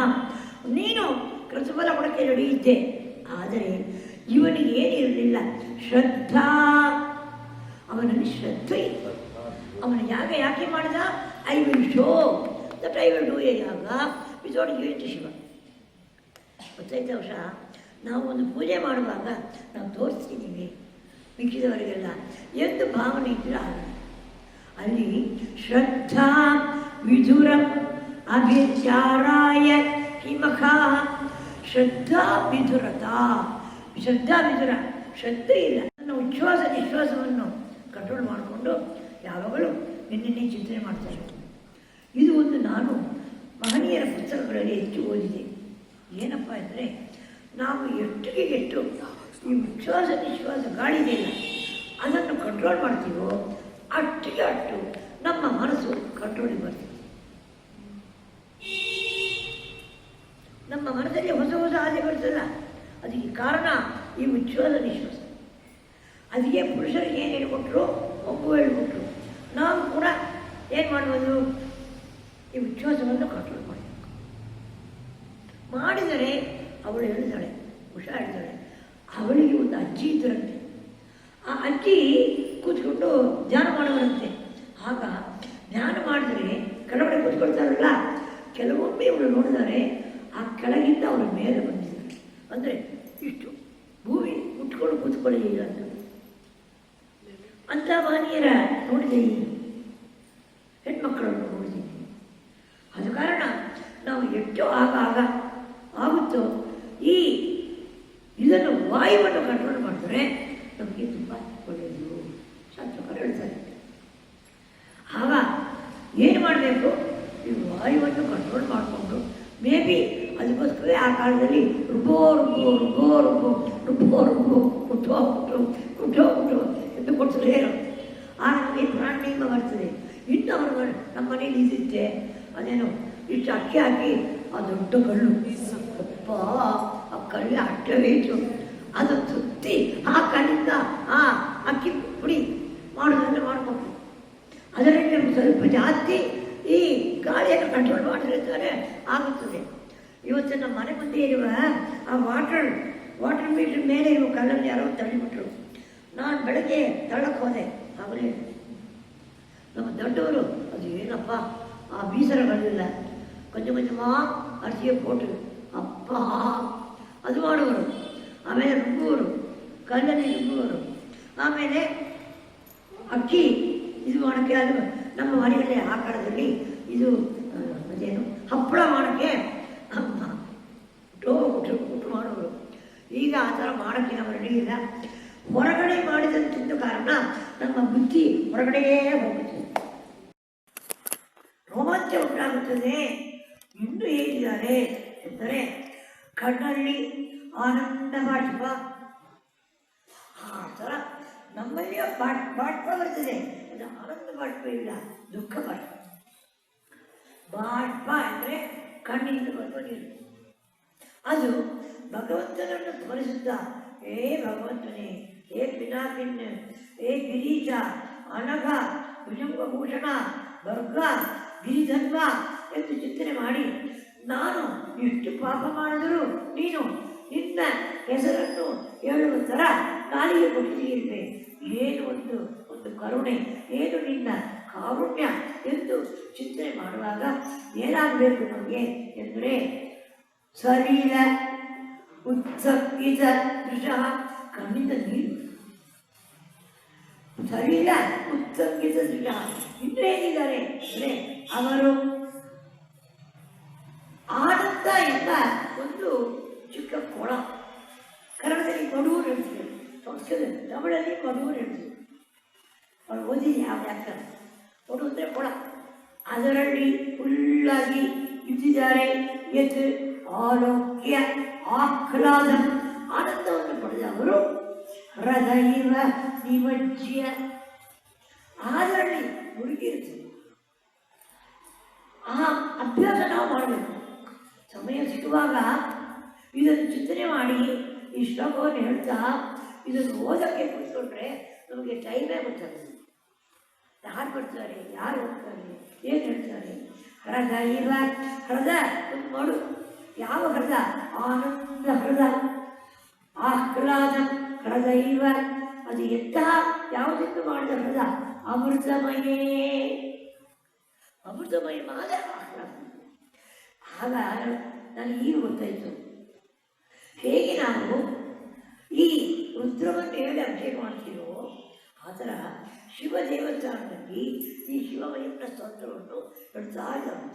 ನೀನು ಕ್ರತುಫಲ ಕೊಡಕ್ಕೆ ನಡೆಯಿದ್ದೆ, ಆದರೆ ಇವನಿಗೆ ಏನಿರಲಿಲ್ಲ, ಶ್ರದ್ಧಾ. ಅವನಲ್ಲಿ ಶ್ರದ್ಧೆ ಇತ್ತು. ಅವನ ಯಾಗ ಯಾಕೆ ಮಾಡಿದ? I will show that I will do A ಯಾಗ ವಿತೌಟ್ ಗಿವಿಂಗ್ ಟು ಶಿವ. ಗೊತ್ತಾಯ್ತು ವರ್ಷ ನಾವು ಒಂದು ಪೂಜೆ ಮಾಡುವಾಗ ನಾವು ತೋರಿಸ್ತಿದ್ದೀವಿ ಮಿಕ್ಕಿದವರಿಗೆಲ್ಲ ಎಂದು ಭಾವನೆ ಇದ್ದರೆ ಅಲ್ಲಿ ಶ್ರದ್ಧಾ ವಿಧುರ ಅಭಿಚಾರಾಯ ಕಿಮಖ ಶ್ರದ್ಧಾ ವಿಧುರತಾ. ಶ್ರದ್ಧಾ ವಿಧುರ, ಶ್ರದ್ಧೆ ಇಲ್ಲ. ನನ್ನ ಉಚ್ಛ್ವಾಸ ನಿಶ್ವಾಸವನ್ನು ಕಂಟ್ರೋಲ್ ಮಾಡಿಕೊಂಡು ಯಾವಾಗಲೂ ನಿನ್ನೆ ಚಿಂತನೆ ಮಾಡ್ತಾರೆ. ಇದು ಒಂದು ನಾನು ಮಹನೀಯರ ಪುಸ್ತಕಗಳಲ್ಲಿ ಹೆಚ್ಚು ಓದಿದೆ. ಏನಪ್ಪ ಅಂದರೆ ನಾವು ಎಷ್ಟಿಗೆ ಎಷ್ಟು ಈ ಉಚ್ಛ್ವಾಸ ನಿಶ್ವಾಸ ಗಾಳಿ ಇದೆಯಲ್ಲ ಅದನ್ನು ಕಂಟ್ರೋಲ್ ಮಾಡ್ತೀವೋ ಅಷ್ಟಿಗೆ ಅಷ್ಟು ನಮ್ಮ ಮನಸ್ಸು ಕಂಟ್ರೋಲಿಗೆ ಬರ್ತದೆ. ನಮ್ಮ ಮನಸ್ಸಲ್ಲಿ ಹೊಸ ಹೊಸ ಆಸೆ ಬರ್ತಲ್ಲ, ಅದಕ್ಕೆ ಕಾರಣ ಈ ಉಚ್ಛ್ವಾಸ ನಿಶ್ವಾಸ. ಅದಕ್ಕೆ ಪುರುಷರಿಗೆ ಏನು ಹೇಳ್ಕೊಟ್ರು, ಒಬ್ಬರು ಹೇಳ್ಕೊಟ್ರು. ನಾವು ಕೂಡ ಏನು ಮಾಡ್ಬೋದು, ಈ ಉಚ್ಛ್ವಾಸವನ್ನು ಕಂಟ್ರೋಲ್ ಮಾಡಬೇಕು. ಮಾಡಿದರೆ ಅವಳು ಹೇಳ್ತಾಳೆ, ಉಷಾ ಹೇಳ್ತಾಳೆ, ಅವಳಿಗೆ ಒಂದು ಅಜ್ಜಿ ಇದ್ದರಂತೆ. ಆ ಅಜ್ಜಿ ಕೂತ್ಕೊಂಡು ಧ್ಯಾನ ಮಾಡೋರಂತೆ. ಆಗ ಧ್ಯಾನ ಮಾಡಿದರೆ ಕೆಳಗಡೆ ಕೂತ್ಕೊಳ್ತಾರಲ್ಲ, ಕೆಲವೊಮ್ಮೆ ಇವಳು ನೋಡಿದರೆ ಆ ಕೆಳಗಿಂದ ಅವರ ಮೇಲೆ ಬಂದಿದ್ದಾರೆ. ಅಂದರೆ ಇಷ್ಟು ಭೂಮಿ ಮುಟ್ಕೊಂಡು ಕೂತ್ಕೊಳ್ಳಿಲ್ಲ ಅಂತ. ಅಂಥ ಮಹನೀಯರ ನೋಡಿದೆ, ಈ ಹೆಣ್ಮಕ್ಕಳನ್ನು ನೋಡಿದ್ದೀನಿ. ಅದು ಕಾರಣ ನಾವು ಎಷ್ಟು ಆಗ ಆಗುತ್ತೋ ಈ ಇದನ್ನು ವಾಯುವನ್ನು ಕಂಟ್ರೋಲ್ ಮಾಡಿದ್ರೆ ನಮಗೆ ತುಂಬ ಒಳ್ಳೆಯದು. ಶಾಸ್ತ್ರಕಾರ ಹೇಳ್ತಾರೆ. ಆಗ ಏನು ಮಾಡಬೇಕು, ಈ ವಾಯುವನ್ನು ಕಂಟ್ರೋಲ್ ಮಾಡಿಕೊಂಡು ಮೇ ಬಿ ಅದಕ್ಕೋಸ್ಕರ ಆ ಕಾಲದಲ್ಲಿ ರುಬ್ಬೋ ರುಬ್ಬೋ ರುಬ್ಬೋ ರುಬ್ಬೋ ರುಬ್ಬೋ ರುಬ್ಬೋ ಕುಟ್ಟೋಗ್ಬಿಟ್ಟು ಎಂದು ಕೊಡ್ತಾರೆ. ಆಗ ನಮಗೆ ಪ್ರಾಣಾಯಾಮ ಬರ್ತದೆ. ಇನ್ನು ಅವರು ನಮ್ಮ ಮನೇಲಿ ಇದಿತ್ತೆ, ಅದೇನು ಇಷ್ಟು ಅಕ್ಕಿ ಹಾಕಿ ಆ ದೊಡ್ಡ ಕಲ್ಲು, ಅಪ್ಪ ಆ ಕಲ್ಲು ಅಷ್ಟೇ ಇತ್ತು, ಅದನ್ನು ಸುತ್ತಿ ಆ ಕಲ್ಲಿಂದ ಆ ಅಕ್ಕಿ ಪುಡಿ ಮಾಡೋದನ್ನು ಮಾಡಿಕೊಟ್ರು. ಅದರಲ್ಲಿ ನಮ್ಗೆ ಸ್ವಲ್ಪ ಜಾಸ್ತಿ ಈ ಗಾಳಿಯನ್ನು ಕಂಟ್ರೋಲ್ ಮಾಡಿರ್ತಾರೆ ಆಗುತ್ತದೆ. ಇವತ್ತು ನಮ್ಮ ಮನೆ ಮುಂದೆ ಇರುವ ಆ ವಾಟರ್ ಮೀಟರ್ ಮೇಲೆ ಇರುವ ಕಲ್ಲಲ್ಲಿ ಯಾರೋ ತಳ್ಳಿಬಿಟ್ರು. ನಾನು ಬೆಳಗ್ಗೆ ತಳ್ಳಕ್ಕೆ ಹೋದೆ. ಆಮೇಲೆ ನಮ್ಮ ದೊಡ್ಡವರು ಅದು ಏನಪ್ಪ ಆ ಬೀಸರಗಳಿಲ್ಲ, ಕೊಂಚ ಕೊಂಚಮಾ ಅರ್ಜಿಯ ಪೋಟು ಅಪ್ಪ ಅದು ಮಾಡುವರು. ಆಮೇಲೆ ರುಬ್ಬುವರು, ಕಲ್ಲಲ್ಲಿ ರುಬ್ಬುವರು. ಆಮೇಲೆ ಅಕ್ಕಿ ಇದು ಮಾಡೋಕ್ಕೆ, ಅದು ನಮ್ಮ ಮನೆಯಲ್ಲಿ ಆ ಕಾಲದಲ್ಲಿ ಇದು ಅದೇನು ಹಪ್ಪಳ ಮಾಡೋಕ್ಕೆ ಉಟ್ಟು ಮಾಡೋರು. ಈಗ ಆ ಥರ ಮಾಡೋಕ್ಕೆ ನಾವು ರೆಡಿ ಇಲ್ಲ. ಹೊರಗಡೆ ಮಾಡಿದಂತಿದ್ದ ಕಾರಣ ನಮ್ಮ ಬುದ್ಧಿ ಹೊರಗಡೆಯೇ ಹೋಗುತ್ತದೆ, ರೋಮಾಂಚ ಉಂಟಾಗುತ್ತದೆ. ಇನ್ನೂ ಹೇಳಿದ್ದಾರೆ ಎಂದರೆ ಕಣ್ಣಲ್ಲಿ ಆನಂದ ಬಾಷ್ಪ, ಆ ಥರ ನಮ್ಮಲ್ಲಿ ಬಾಷ್ಪ ಬರ್ತದೆ. ಅದು ಆನಂದ ಬಾಷ್ಪ ಇಲ್ಲ, ದುಃಖ ಬಾಷ್ಪ. ಬಾಷ್ಪ ಅಂದರೆ ಕಣ್ಣಿಂದ ಬರುವ ನೀರು. ಅದು ಭಗವಂತನನ್ನು ಸ್ಮರಿಸುತ್ತಾ, ಏ ಭಗವಂತನೇ, ಏ ಪಿನಾಕಿನ್, ಏ ಗಿರೀಶ, ಅನಘ, ಭುಜಂಗಭೂಷಣ, ವರ್ಗ, ಗಿರಿಧನ್ವ ಎಂದು ಚಿಂತನೆ ಮಾಡಿ, ನಾನು ಎಷ್ಟು ಪಾಪ ಮಾಡಿದರೂ ನೀನು ನಿನ್ನ ಹೆಸರನ್ನು ಹೇಳುವ ಥರ ಕಾಲಿಗೆ ಕೊಟ್ಟಿದ್ದೀರಿ. ಏನು ಒಂದು ಕರುಣೆ, ಏನು ನಿನ್ನ ಕಾರುಣ್ಯ ಎಂದು ಚಿಂತನೆ ಮಾಡುವಾಗ ಏನಾಗಬೇಕು ನಮಗೆ ಎಂದರೆ, ಶರೀರ ಉತ್ಸಕ್ಕಿತ ದೃಶ, ಕಣ್ಣಿಂದ ನೀರು, ಶರೀರ ಉತ್ಸಕ್ಕಿತ ದೃಶ. ಇನ್ನು ಏನಿದ್ದಾರೆ ಅಂದರೆ ಅವರು ಆನಂದ ಎಂಬ ಒಂದು ಚಿಕ್ಕ ಕೊಳ, ಕನ್ನಡದಲ್ಲಿ ಕೊಡೂರು ಹೇಳ್ತೀವಿ, ಸಂಸ್ಕೃತ ತಮಿಳಲ್ಲಿ ಕೊಡೂರು ಹೇಳ್ತೀವಿ. ಅವಳು ಓದಿದೆ ಯಾವ ವ್ಯಾಖ್ಯಾನ. ಕೊಡು ಅಂದರೆ ಕೊಳ, ಅದರಲ್ಲಿ ಫುಲ್ಲಾಗಿ ಇದ್ದಿದ್ದಾರೆ. ಎದ್ದು ಆರೋಗ್ಯ ಆಹ್ಲಾದ ಆನಂದವನ್ನು ಪಡೆದವರು ಹೃದಯವ ನಿಮಜ್ಯ, ಅದರಲ್ಲಿ ಮುಳುಗಿರುತ್ತದೆ. ಆ ಅಭ್ಯಾಸ ನಾವು ಮಾಡಬೇಕು. ಸಮಯ ಸಿಗುವಾಗ ಇದನ್ನು ಚಿಂತನೆ ಮಾಡಿ ಈ ಶ್ಲೋಕವನ್ನು ಹೇಳ್ತಾ ಇದನ್ನು ಓದಕ್ಕೆ ಕೂತ್ಕೊಂಡ್ರೆ ನಮಗೆ ಟೈಮೇ ಗೊತ್ತಾಗುತ್ತೆ. ಯಾರು ಬರ್ತಾರೆ, ಯಾರು ಹೋಗ್ತಾರೆ, ಏನು ಹೇಳ್ತಾರೆ. ಹೃದಯ, ಹೃದಯ ಒಂದು ಮಾಡು. ಯಾವ ಹೃದಯ? ಆನಂದ ಹೃದಯ, ಆಹ್ಲಾದ ಹೃದಯ. ಅದು ಎಂತಹ ಯಾವುದನ್ನು ಮಾಡಿದ ಹೃದಯ? ಅಮೃತಮಯೇ, ಅಮೃತಮಯ ಮಾದ ಆಹ್ಲಾದ. ಆಗ ನನಗೆ ಈಗ ಗೊತ್ತಾಯಿತು ಹೇಗೆ ನಾವು ಈ ರುದ್ರವನ್ನು ಹೇಳಿ ಅಭಿಷೇಕ ಮಾಡ್ತೀವೋ ಆ ಥರ ಶಿವ ದೇವಸ್ಥಾನದಲ್ಲಿ ಈ ಶಿವಮಹಿಮ್ನ ಸ್ತೋತ್ರವನ್ನು ಹೇಳ್ತಾ ಇದ್ದಾರೆ.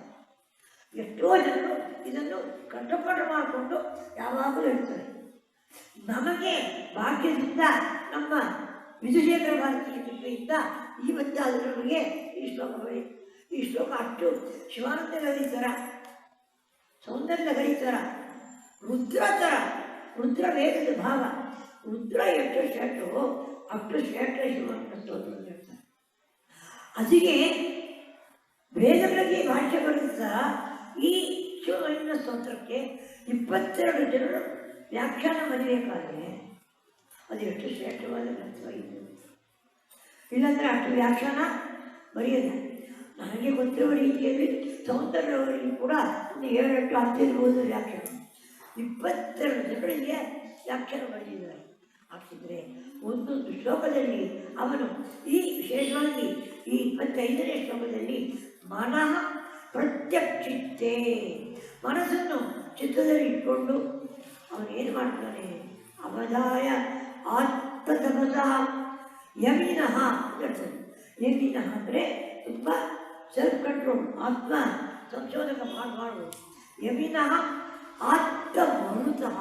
ಎಷ್ಟೋ ಜನರು ಇದನ್ನು ಕಂಠಪಾಠ ಮಾಡಿಕೊಂಡು ಯಾವಾಗಲೂ ಹೇಳ್ತಾರೆ. ನಮಗೆ ಭಾಗ್ಯದಿಂದ ನಮ್ಮ ವಿಜಯೇಂದ್ರ ಭಾರತೀಯ ಕೃಪೆಯಿಂದ ಇವತ್ತಾದರೂ ನಮಗೆ ಈ ಶ್ಲೋಕ ಅಷ್ಟು ಶಿವಾನಂದ ಲಹರಿ ಥರ, ಸೌಂದರ್ಯ ಲಹರಿ ಥರ, ರುದ್ರ ಥರ, ರುದ್ರ ವೇದದ ಭಾವ, ರುದ್ರ ಎಷ್ಟು ಶ್ರೇಷ್ಠವೋ ಅಷ್ಟು ಶ್ರೇಷ್ಠ ಶಿವಾನಂದ ಸ್ತೋತ್ರ ಅಂತ ಹೇಳ್ತಾರೆ. ಅದಕ್ಕೆ ವೇದಗಳಿಗೆ ಭಾಷ್ಯ ಬರೆದ ಈ ಶಿವಮಹಿಮ್ನ ಸ್ತೋತ್ರಕ್ಕೆ 22 ಜನರು ವ್ಯಾಖ್ಯಾನ ಬರೀಬೇಕಾದ್ರೆ ಅದು ಎಷ್ಟು ಶ್ರೇಷ್ಠವಾದ ಗ್ರಂಥವಾಗಿದೆ. ಇಲ್ಲಾಂದರೆ ಅಷ್ಟು ವ್ಯಾಖ್ಯಾನ ಬರೆಯೋದ. ನನಗೆ ಗೊತ್ತಿರುವ ರೀತಿಯಲ್ಲಿ ಸೌಂದರ್ಯವರಿಗೆ ಕೂಡ ಒಂದು 7-8 ಆಗ್ತಿರ್ಬೋದು ವ್ಯಾಖ್ಯಾನ. 22 ಜನರಿಗೆ ವ್ಯಾಖ್ಯಾನ ಬರೆದಿದ್ದಾರೆ. ಆಗ್ತಿದ್ರೆ ಒಂದೊಂದು ಶ್ಲೋಕದಲ್ಲಿ ಅವನು ಈ ವಿಶೇಷವಾಗಿ ಈ 25ನೇ ಶ್ಲೋಕದಲ್ಲಿ ಮನಃ ಪ್ರತ್ಯಕ್ಷಿತ್ತೇ, ಮನಸ್ಸನ್ನು ಚಿತ್ತದಲ್ಲಿ ಇಟ್ಕೊಂಡು ಅವನೇನು ಮಾಡ್ತಾನೆ, ಅವಧಾಯ ಆತ್ಮತಮಸ ಯಮಿನಃ ಅಂತ ಹೇಳ್ತಾನೆ. ಯಮಿನಃ ಅಂದರೆ ತುಂಬ ಸೆಲ್ಫ್ ಕಂಟ್ರೋಲ್, ಆತ್ಮ ಸಂಶೋಧಕ ಮಾಡಬಾರ್ದು. ಯಮಿನಃ ಆತ್ಮ ಮರುತಃ,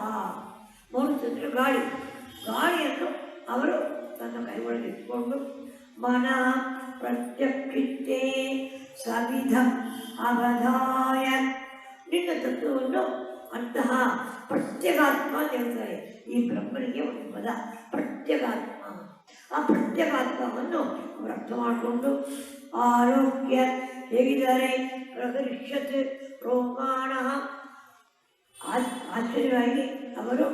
ಮರುತ ಅಂದರೆ ಗಾಳಿ, ಗಾಳಿಯನ್ನು ಅವರು ತನ್ನ ಕೈ ಒಳಗೆ ಇಟ್ಕೊಂಡು ಮನ ಪ್ರತ್ಯಕ್ಷಿತ್ತೇ ಸವಿಧ ಅವಧಾಯ, ನಿನ್ನ ತತ್ವವನ್ನು ಅಂತಹ ಪ್ರತ್ಯಗಾತ್ಮ ಅಂತ ಹೇಳ್ತಾರೆ. ಈ ಬ್ರಹ್ಮನಿಗೆ ಒಂದು ಪದ ಪ್ರತ್ಯಗಾತ್ಮ. ಆ ಪ್ರತ್ಯಗಾತ್ಮವನ್ನು ಅವರು ಅರ್ಥ ಮಾಡಿಕೊಂಡು ಆರೋಗ್ಯ ಹೇಗಿದ್ದಾರೆ, ಪ್ರಕರಿಷ್ಯತ್ ರೋಮಾಣ, ಆಶ್ಚರ್ಯವಾಗಿ ಅವರು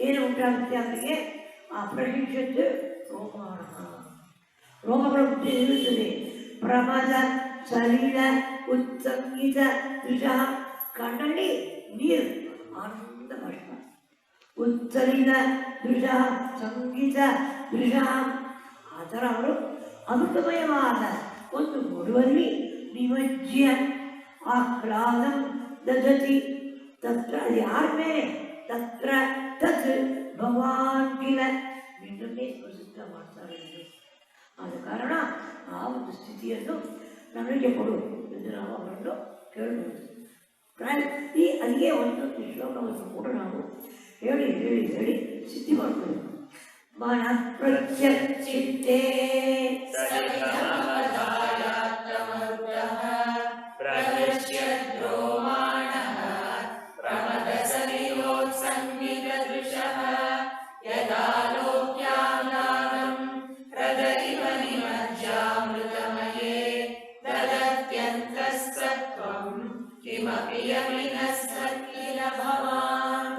ಏನು ಉಂಟಾಗುತ್ತೆ ಅವರಿಗೆ ಆ ಪ್ರಶಿಷ್ಯತ್ ರೋಮಾಣ, ರೋಮಗಳು ಇರುತ್ತದೆ. ಪ್ರಮದ ಸಲಿಲ ಉತ್ಸಂಗಿತ ದೃಶ, ಕಣ್ಣಲ್ಲಿ ನೀರು ಆನಂದ ಬಾಷ್ಪ, ಉತ್ಸಲಿತ ದೃಶ ಸಂಗೀತ ದೃಶ, ಆ ಥರ ಅವರು ಅಮೃತಮಯವಾದ ಒಂದು ಗುರುವಲ್ಲಿ ನಿಮಜ್ಯ ಆಹ್ಲಾದಂ ದದತಿ, ತತ್ರ ಅದು ಯಾರ ಮೇಲೆ, ತತ್ರ ತತ್ ಭಗವಾನ್ ಕಿಲ, ನಿನ್ನನ್ನೇ ಪ್ರಸಿದ್ಧ ಮಾಡ್ತಾರೆ. ಆದ ಕಾರಣ ಆ ಒಂದು ಸ್ಥಿತಿಯನ್ನು ನನಗೆ ಕೊಡು ಎಂದು ನಾವು ಅವರನ್ನು ಕೇಳಬಹುದು. ಈ ಅಲ್ಲಿಗೆ ಒಂದೊಂದು ಶ್ಲೋಕವನ್ನು ಕೂಡ ನಾವು ಹೇಳಿ ಹೇಳಿ ಹೇಳಿ ಸಿದ್ಧಿ ಮಾಡ್ಕೊಳ್ಳೋದು. ಮನ ಪ್ರತ್ಯಕ್ಷಿತ್ತೇ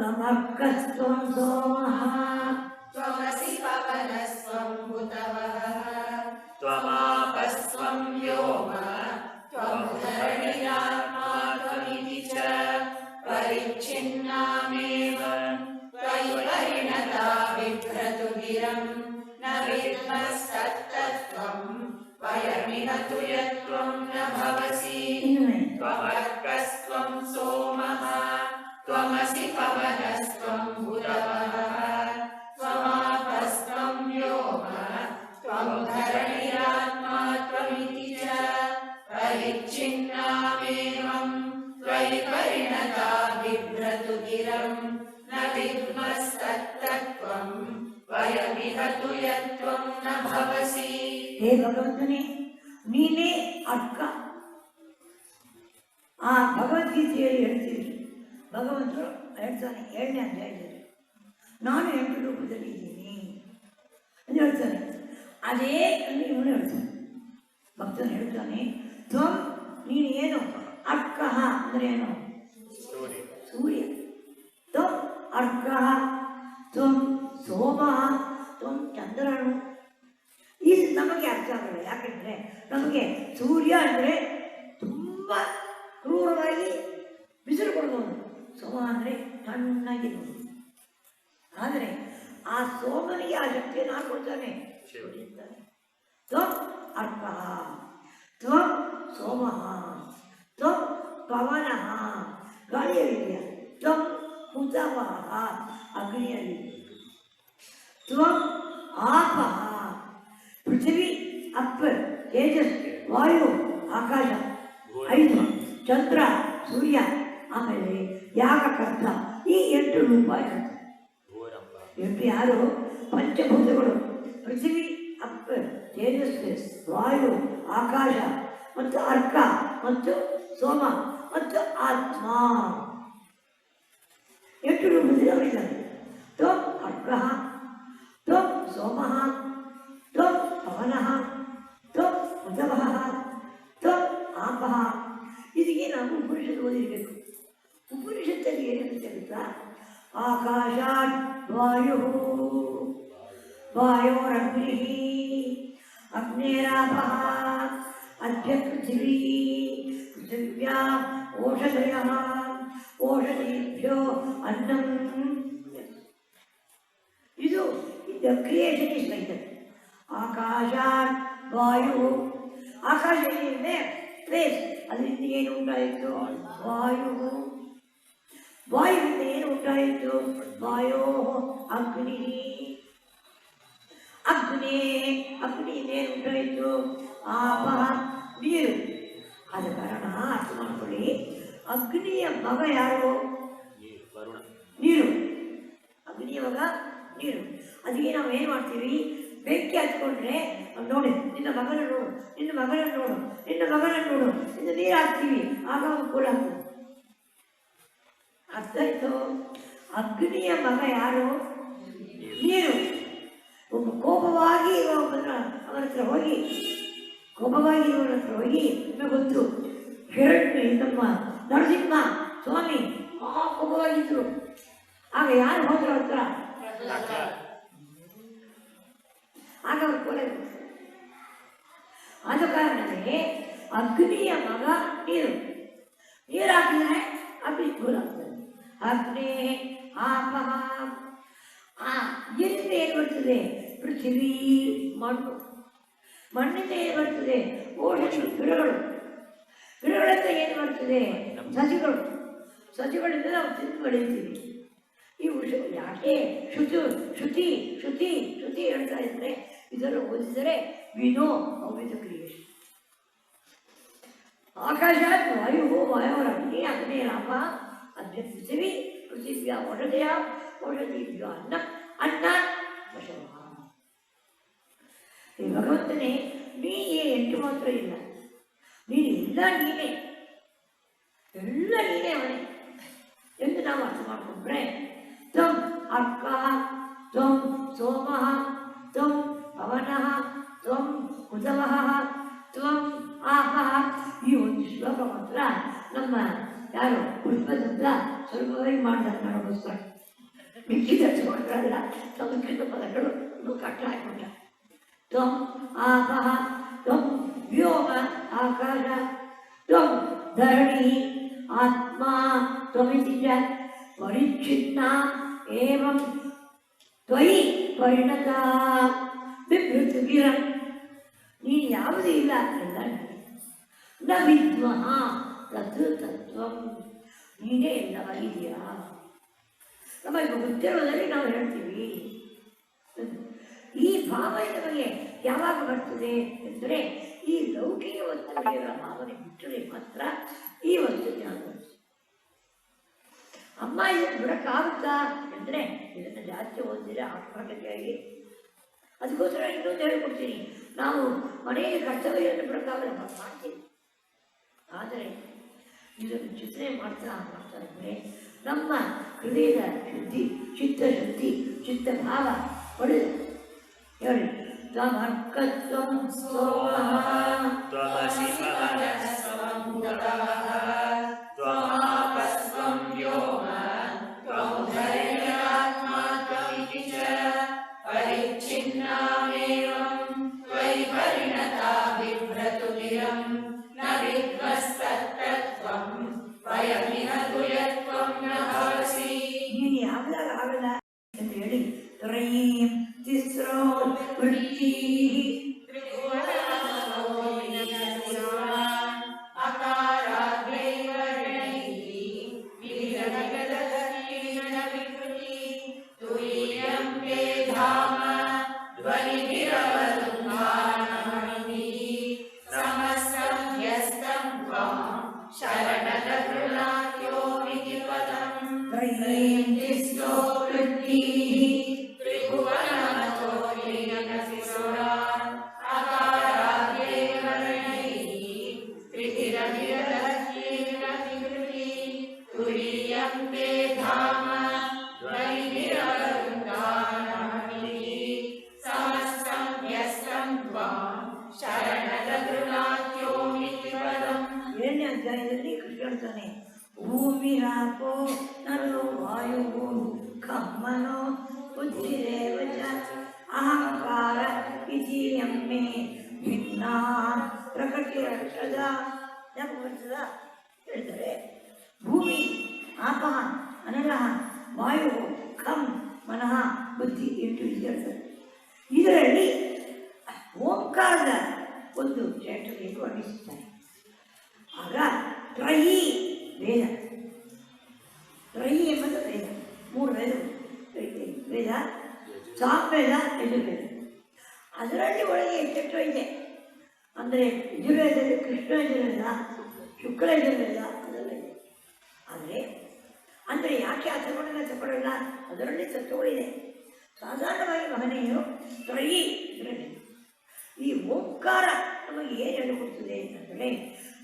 ಸಮರ್ಕಸ್ತ್ವಂ ಸೋಮಃ ತ್ವಮಸಿ ಪವನಸ್ತ್ವಂ ಭೂತವಃ ತ್ವಮಾಪಸ್ತ್ವಂ ವ್ಯೋಮ ತ್ವಂ ಧರಣಿರಾತ್ಮಾ ತ್ವಮಿತಿ ಚ ಪರಿಚ್ಛಿನ್ನಾಮೇವ ತ್ವಯಿ ಪರಿಣತಾ ಬಿಭ್ರತು ಗಿರಂ ನ ವಿದ್ಮಸ್ತತ್ತತ್ವಂ ವಯಮಿಹ ತು ಯತ್ವಂ ನ ಭವಸಿ ತ್ವಮರ್ಕಸ್ತ್ವಂ ಸೋಮಃ ತ್ವಮಸಿ ಪವನಸ್ತ್ವಂ ಭೂತವಃ ತ್ವಮಾಪಸ್ತ್ವಂ ವ್ಯೋಮ ತ್ವಂ ಧರಣಿರಾತ್ಮಾ ತ್ವಮಿತಿ ಚ ಪರಿಚ್ಛಿನ್ನಾಮೇವಂ ತ್ವಯಿ ಪರಿಣತಾ ಬಿಭ್ರತು ಗಿರಂ ನ ವಿದ್ಮಸ್ತತ್ತತ್ವಂ ವಯಮಿಹ ತು ಯತ್ವಂ ನ ಭವಸಿ. ಹೇ ಭಗವಂತನೇ, ನೀನೇ ಅಕ್ಕ. ಆ ಭಗವದ್ಗೀತೆಯಲ್ಲಿ ಹೇಳ್ತೀವಿ, ಭಗವಂತರು ಹೇಳ್ತಾನೆ 7ನೇ ಅಧ್ಯಾಯದಲ್ಲಿ, ನಾನು 8 ರೂಪದಲ್ಲಿ ಇದ್ದೀನಿ ಅಂತ ಹೇಳ್ತಾನೆ. ಅದೇ ಇವನು ಹೇಳ್ತಾನೆ, ಭಕ್ತನು ಹೇಳ್ತಾನೆ, ತ್ವಂ ನೀನು ಏನು, ಅರ್ಕಃ ಅಂದರೆ ಏನು, ಸೂರ್ಯ. ತ್ವಂ ಅರ್ಕಃ, ತ್ವಂ ಸೋಮಃ, ತ್ವಂ ಚಂದ್ರನು. ಇದು ನಮಗೆ ಅರ್ಥ ಆಗಲ್ಲ. ಯಾಕೆಂದರೆ ನಮಗೆ ಸೂರ್ಯ ಅಂದರೆ ತುಂಬ ಕ್ರೂರವಾಗಿ ಬಿಸಿಲು ಕೊಡ್ಬೋದು, ಸೋಮ ಅಂದರೆ ತಣ್ಣಗಿರುವುದು. ಆದರೆ ಆ ಸೋಮನಿಗೆ ಆ ಶಕ್ತಿಯನ್ನು ಹಾಕೊಡ್ತಾನೆ ಶಿವನಿದ್ದಾನೆ. ತ್ವಂ ಅರ್ಕಃ, ತ್ವಂ ಸೋಮಃ, ತ್ವಂ ಪವನಃ ಗಾಳಿಯಲ್ಲಿದೆಯ, ತ್ವಂ ಹುತವಃ ಅಗ್ನಿಯಲ್ಲಿ, ತ್ವಂ ಆಪಃ ಪೃಥ್ವಿ ಅಪ್ ತೇಜಸ್ ವಾಯು ಆಕಾಶ 5 ಚಂದ್ರ ಸೂರ್ಯ ಆಮೇಲೆ ಯಾಗಕರ್ತ ಈ 8 ರೂಪ ಇರುತ್ತೆ. 8 ಯಾರು ಪಂಚಭೂತಗಳು ಪೃಥ್ವಿ ಅಪ್ ತೇಜಸ್ ವಾಯು ಆಕಾಶ ಮತ್ತು ಅರ್ಕ ಮತ್ತು ಸೋಮ ಮತ್ತು ಆತ್ಮ 8 ರೂಪದವರಿದ್ದಾರೆ. ತ್ವಂ ಅರ್ಕಃ ತ್ವಂ ಸೋಮಃ ತ್ವಂ ಪವನಃ ತ್ವಂ ಉದವಃ ತ್ವಂ ಆಪಃ. ಇದಕ್ಕೆ ನಾವು ಉಪನಿಷತ್ತು ಓದಿರಬೇಕು. ಉಪನಿಷತ್ತಲ್ಲಿ ಏನಿರುತ್ತೆ ಗೊತ್ತಾ? ಆಕಾಶಾತ್ ವಾಯು ವಾಯೋರಗ್ನಿಃ ಅಗ್ನೇರಾಪಃ ಅದ್ಯ ಪೃಥಿವೀ ಪೃಥಿವ್ಯಾ ಓಷಧಯಃ ಓಷಧೀಭ್ಯೋ ಅನ್ನಂ. ಇದು ಕ್ರಿಯೇಷನ್ ಇಸ್ ಲೈಕ್ ದಟ್. ಆಕಾಶಾತ್ ವಾಯು ಆಕಾಶ ಏನಿದೆ ಸ್ಪೇಸ್ ಅದರಿಂದ ಏನು ಉಂಟಾಯಿತು? ವಾಯು. ವಾಯುವಿಂದ ಏನು ಉಂಟಾಯಿತು? ವಾಯೋ ಅಗ್ನಿ. ಅಗ್ನಿಯಿಂದ ಏನು ಉಂಟಾಯಿತು? ಆಪ ನೀರು. ಆದ ಕಾರಣ ಅರ್ಥ ಮಾಡ್ಕೊಳ್ಳಿ, ಅಗ್ನಿಯ ಮಗ ಯಾರು? ನೀರು. ಅಗ್ನಿಯ ಮಗ ನೀರು. ಅದಕ್ಕೆ ನಾವು ಏನು ಮಾಡ್ತೀವಿ? ಬೆಂಕಿ ಹಚ್ಕೊಂಡ್ರೆ ನೋಡಿ, ನಿನ್ನ ಮಗನ ನೋಡು, ನಿನ್ನ ಮಗನ ನೋಡು, ನಿನ್ನ ಮಗನ ನೋಡು, ಇನ್ನು ನೀರು ಹಾಕ್ತೀವಿ, ಆಗ ಅವನು ಕೂಲ್ ಆಗ್ತದೆ. ಅರ್ಥ ಆಯ್ತು? ಅಗ್ನಿಯ ಮಗ ಯಾರು? ನೀರು. ಒಬ್ಬ ಕೋಪವಾಗಿ ಅವನ ಹತ್ರ ಹೋಗಿ ನಿಮಗೆ ಗೊತ್ತು, ಹಿರಣ್ಯ ನಮ್ಮ ನರಸಿಂಹ ಸ್ವಾಮಿ ಮಹಾ ಕೋಪವಾಗಿದ್ರು. ಆಗ ಯಾರು ಹೋದ್ರು ಹತ್ರ? ಆಗ ಅವರು ಕೊಲೆ. ಆದ ಕಾರಣವೇ ಅಗ್ನಿಯ ಮಗ ನೀರು. ನೀರು ಹಾಕಿದ್ರೆ ಅಗ್ನಿ ಕೂಲಾಗ್ತದೆ. ಅಗ್ನಿ ಆಪಃ. ನೀರಿಂದ ಏನು ಬರ್ತದೆ? ಪೃಥ್ವಿ ಮಣ್ಣು. ಮಣ್ಣಿಂದ ಏನು ಬರ್ತದೆ? ಓಷಧಿ ಗಿಡಗಳು. ಗಿಡಗಳಿಂದ ಏನು ಬರ್ತದೆ? ಸಸಿಗಳು. ಸಸಿಗಳಿಂದ ನಾವು ತಿಂದು ಬೆಳೀತೀವಿ. ಈ ಯಾಕೆ ಶ್ರುತಿ ಹೇಳ್ತಾ ಇದ್ರೆ ಇದನ್ನು ಓದಿದರೆ ವಿನೋ ಅವಿಧ ಕ್ರಿಯೇಷನ್. ಆಕಾಶಾತ್ ವಾಯು ವಾಯೋರಗ್ನಿ ಅಗ್ನೇರಾಪ ಅದ್ಯ ಪೃಥಿವ್ಯಾ ಓಷಧೀಭ್ಯೋ ಅನ್ನ ವಶವ. ಈ ಭಗವಂತನೇ ನೀ 8 ಮಾತ್ರ ಇಲ್ಲ, ನೀನು ಎಲ್ಲ ನೀನೇ ಅವನೇ ಎಂದು ನಾವು ಅರ್ಥ ಮಾಡಿಕೊಂಡ್ರೆ ತ್ವಂ ಅರ್ಕಃ ತ್ವಂ ಸೋಮಃ ತ್ವಂ ಪವನಃ ತ್ವಂ ಉದವಃ ತ್ವಂ ಆಪಃ. ಈ ಒಂದು ಶ್ಲೋಕ ಮಾತ್ರ ನಮ್ಮ ಯಾರು ಪುಷ್ಪದಿಂದ ಸ್ವಲ್ಪವೇ ಮಾಡಿದಾಗ ನೋಡೋಸ್ಕರ ಮಿಕ್ಕಿದ ಶ್ಲೋಕಗಳೆಲ್ಲ ಸಂಸ್ಕೃತ ಪದಗಳು ಕಟ್ಟ ಹಾಕೊಂಡ. ತ್ವಂ ಆಪಃ ತ್ವಂ ವ್ಯೋಮ ಆಕಾಶ ತ್ವಂ ಧರಣಿ ಆತ್ಮ ತ್ವಮಿತಿ ಚ ಪರಿಚ್ಛಿನ್ನ ಏವಂ ತ್ವಯಿ ಪರಿಣತ ಬಿಭೃತಿಗಿರಂ. ನೀನು ಯಾವುದೂ ಇಲ್ಲ ಎಲ್ಲ ನ ವಿದ್ಮಃ ತತ್ ತತ್ವಂ. ನೀನೇ ಎಲ್ಲವಾಗಿದೆಯಾ? ನಮಗೆ ಗೊತ್ತಿರೋದಲ್ಲಿ ನಾವು ಹೇಳ್ತೀವಿ. ಈ ಭಾವನೆ ನಮಗೆ ಯಾವಾಗ ಬರ್ತದೆ ಅಂದರೆ ಈ ಲೌಕಿಕ ವಸ್ತುಗಳ ಭಾವನೆ ಬಿಟ್ಟರೆ ಮಾತ್ರ ಈ ವಸ್ತು ಜ್ಞಾನ ಬರ್ತದೆ. ಅಮ್ಮ ಇದನ್ನು ಬಿಡೋಕ್ಕಾಗುತ್ತಾ ಅಂದರೆ ಇದನ್ನು ಜಾಸ್ತಿ ಓದಿದ್ರೆ ಆಟೋಮೆಟಿಕ್ಕಾಗಿ. ಅದಕ್ಕೋಸ್ಕರ ಇನ್ನೊಂದು ಹೇಳ್ಕೊಡ್ತೀನಿ, ನಾವು ಮನೆಯಲ್ಲಿ ಕರ್ತವ್ಯವನ್ನು ಬಿಡೋಕ್ಕಾಗಲ್ಲ, ಮಾಡ್ತೀವಿ. ಆದರೆ ಇದನ್ನು ಚಿಂತನೆ ಮಾಡ್ತಾ ಇದ್ದರೆ ನಮ್ಮ ಹೃದಯದ ಶುದ್ಧಿ, ಚಿತ್ತಶುದ್ಧಿ, ಚಿತ್ತಭಾವ ಒಳ್ಳೆಯದು. ಹೇಳಿ ತ್ವಮರ್ಕತ್ವಂ ಸೋಮಃ ತ್ವಮಸಿ ಪವನಸ್ತ್ವಂ ಉದವಃ ತ್ವಮಾಪಸ್ತ್ವಂ ವ್ಯೋಮ ತ್ವಂ ಧರಣ್ಯಾತ್ಮ ತ್ವಮಿತಿ ಚ ಪರಿಚ್ಛಿನ್ನಮೇವಂ ತ್ವಯಿ ಪರಿಣತಾ ಬಿಭ್ರತುಗಿರಂ ನ ವಿದ್ಮಸ್ತತ್ತತ್ವಂ ವಯಮಿಹ ತುಯತ್ವಂ ನ ಭವಸಿ. ನೀನು ಯಾವಾಗ ಆಗಲ್ಲ ಎಂದು ಹೇಳಿ ತ್ರಯೀಂ ತಿಸ್ರೋ ವೃತ್ತಿ ತ್ರಯೀಂ तिस्रो वृत्तिः त्रिभुवनमतो लीनसि सुरान् अकाराद्यैव वर्णैः त्रिभिरभिरलक्ष्मीर्नतिकृति तुरीयं ते धाम ध्वनिभिरवरुन्दानमतिः समस्तं व्यस्तं त्वां शरणदगृणाख्योमिति पदम् ಏಳನೇ ಅಧ್ಯಾಯದಲ್ಲಿ ಕೃಷ್ಣ ಹೇಳ್ತಾನೆ ಭೂಮಿರಾಪೋ ನರೋ ವಾಯುವು ಖಮ್ಮನೋ ಬುದ್ಧಿರೇವ ಚ ಅಹಂಕಾರ ಇತಿ ಎಮ್ಮೆ ಭಿನ್ನ ಪ್ರಕೃತಿರಕ್ಷದ ಬರ್ತದ ಹೇಳ್ತಾರೆ. ಭೂಮಿ ಆಪಃ ಅನಲಃ ವಾಯು ಖಂ ಮನಃ ಬುದ್ಧಿ ಎಂಟು ಹೇಳ್ತಾರೆ. ಇದರಲ್ಲಿ ಓಂಕಾರದ ಒಂದು ಶ್ರೇಷ್ಠತೆಯನ್ನು ವರ್ಣಿಸುತ್ತಾರೆ. ಆಗ ತ್ರಯಿ ವೇದ, ತ್ರಯಿ ಎಂಬುದು ವೇದ, ಮೂರು ವೇದ ಸಾಮವೇದ ಯಜುರ್ವೇದ. ಅದರಲ್ಲಿ ಒಳಗೆ ಎಷ್ಟು ಇದೆ ಅಂದರೆ ಯಜುರ್ವೇದದಲ್ಲಿ ಕೃಷ್ಣ ಯಜುರ್ವೇದ, ಶುಕ್ಲ ಯಜುರ್ವೇದ ಅದೆಲ್ಲ ಇದೆ. ಅಂದರೆ ಯಾಕೆ ಆ ತಗೊಳ್ಳಲ್ಲ ಅದರಲ್ಲಿ ತತ್ವಗಳಿದೆ. ಸಾಧಾರಣವಾಗಿ ಮಹನೀಯರು ತ್ರಯಿ ಇದರಲ್ಲಿ ಈ ಓಂಕಾರ ನಮಗೆ ಏನು ಹೇಳಿಕೊಡ್ತದೆ ಅಂತಂದರೆ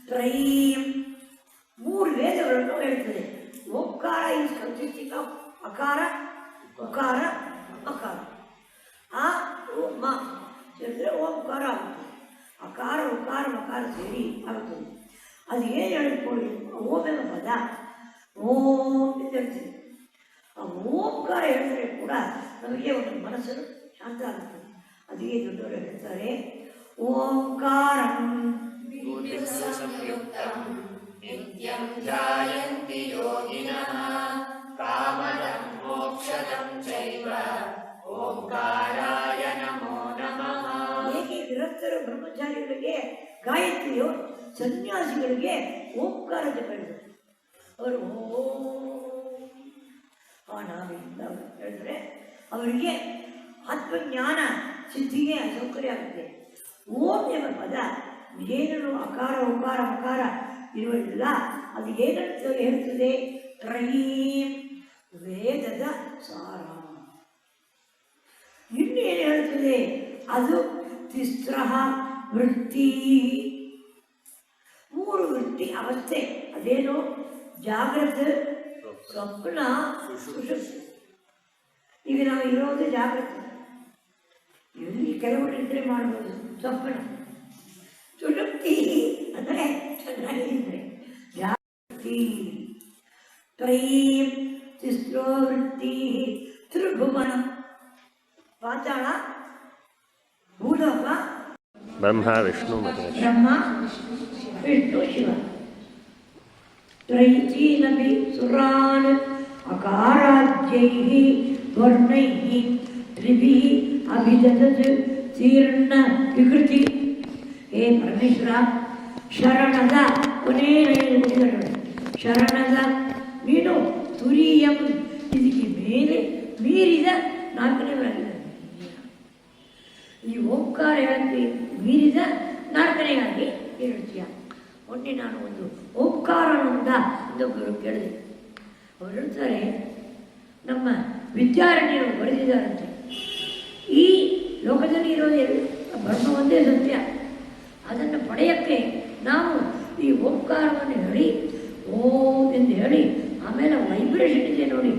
ತ್ರಯೀಂ ಮೂರು ವೇದಗಳನ್ನು ಹೇಳ್ತದೆ. ಓಂಕಾರ ಈಸ್ ಕನ್ಸಿಸ್ಟಿಂಗ್ ಆಫ್ ಅಕಾರ ಉಕಾರ ಮಕಾರ. ಆ ಮ ಸೇರಿದ್ರೆ ಓಂಕಾರ ಆಗುತ್ತದೆ. ಅಕಾರ ಉಕಾರ ಮಕಾರ ಸೇರಿ ಆಗುತ್ತದೆ. ಅದು ಏನು ಹೇಳಿಕೊಳ್ಳಿ ಓಂ ಎಂಬ ಪದ ಓಂ ಅಂತ ಹೇಳ್ತೀವಿ. ಆ ಓಂಕಾರ ಹೇಳಿದ್ರೆ ಕೂಡ ನಮಗೆ ಒಂದು ಮನಸ್ಸನ್ನು ಶಾಂತ ಆಗುತ್ತದೆ. ಅದಕ್ಕೆ ದೊಡ್ಡವರು ಹೇಳ್ತಾರೆ ಓಂಕಾರಂ संयुक्तं नित्यं ध्यायन्ति योगिनः कामदं मोक्षदं चैव ओंकाराय नमो नमः. ಏಕೆ ಗೃಹಸ್ಥರು ಬ್ರಹ್ಮಚಾರಿಗಳಿಗೆ ಗಾಯತ್ರಿಯೋ ಸನ್ಯಾಸಿಗಳಿಗೆ ಓಂಕಾರ ಜಪ ಹೇಳಿದರು. ಅವರು ನಾವಿಂದ ಹೇಳಿದ್ರೆ ಅವರಿಗೆ ಆತ್ಮಜ್ಞಾನ ಸಿದ್ಧಿಗೆ ಸೌಕರ್ಯ ಆಗುತ್ತೆ. ಓಂ ಎಂಬ ಪದ ಏನೇನು ಅಕಾರ ಉಕಾರ ಮಕಾರ ಇರುವುದಿಲ್ಲ, ಅದು ಏನಂತ ಹೇಳ್ತದೆ ತ್ರಯೀಂ ವೇದದ ಸಾರ. ಇನ್ನೇನು ಹೇಳ್ತದೆ ಅದು ತಿಸ್ರಃ ವೃತ್ತಿ, ಮೂರು ವೃತ್ತಿ ಅವಸ್ಥೆ. ಅದೇನು ಜಾಗೃತ ಸ್ವಪ್ನ ಸುಷುಪ್ತಿ. ಈಗ ನಾವು ಇರೋದು ಜಾಗೃತ, ಇಲ್ಲಿ ಕೆಲವರು ನಿದ್ರೆ ಮಾಡ್ಬೋದು. ಸ್ವಪ್ನ ಸುಷುಪ್ತಿ ಅಂದರೆ ಚೆನ್ನಾಗಿದ್ರೆ ಜಾಗೃತಿ. ತ್ರಯೀಂ ತಿಸ್ರೋ ವೃತ್ತಿ ತ್ರಿಭುವನ ಪಾತಾಳ ಭೂಲೋಕ ಬ್ರಹ್ಮ ವಿಷ್ಣು ಮಹೇಶ್. ಬ್ರಹ್ಮ ವಿಷ್ಣು ಶಿವ. ತ್ರೈತೀನಪಿ ಸುರಾನ್ ಅಕಾರಾಜ್ಯೈಃ ವರ್ಣೈಃ ತ್ರಿಭಿಃ ಅಭಿದದತ್ ತೀರ್ಣ ವಿಕೃತಿ. ಹೇ ಪರಮೇಶ್ವರ, ಶರಣದ ಕೊನೆಯ ಶರಣದ ನೀನು ತುರಿಯಂ ಇದಕ್ಕೆ ಮೇಲೆ ಮೀರಿದ ನಾಲ್ಕನೇವರಾಗಿದೆ. ಈ ಓಂಕಾರ ಹೇಳಕ್ಕೆ ಮೀರಿದ ನಾಲ್ಕನೆಯಾಗಿ ಹೇಳ್ತೀಯ. ಮೊನ್ನೆ ನಾನು ಒಂದು ಓಂಕಾರ ಅನ್ನೋದ ಇನ್ನೊಬ್ಬರು ಕೇಳಿದೆ. ಅವರು ಹೇಳ್ತಾರೆ ನಮ್ಮ ವಿದ್ಯಾರಣ್ಯರು ಬರೆದಿದ್ದಾರಂತೆ, ಈ ಲೋಕದಲ್ಲಿ ಇರೋದೇ ಬ್ರಹ್ಮ ಒಂದೇ ಸತ್ಯ, ಅದನ್ನು ಪಡೆಯೋಕ್ಕೆ ನಾವು ಈ ಓಂಕಾರವನ್ನು ಹೇಳಿ ಓಂ ಎಂದು ಹೇಳಿ ಆಮೇಲೆ ವೈಬ್ರೇಷನ್ ಇದೆ ನೋಡಿ,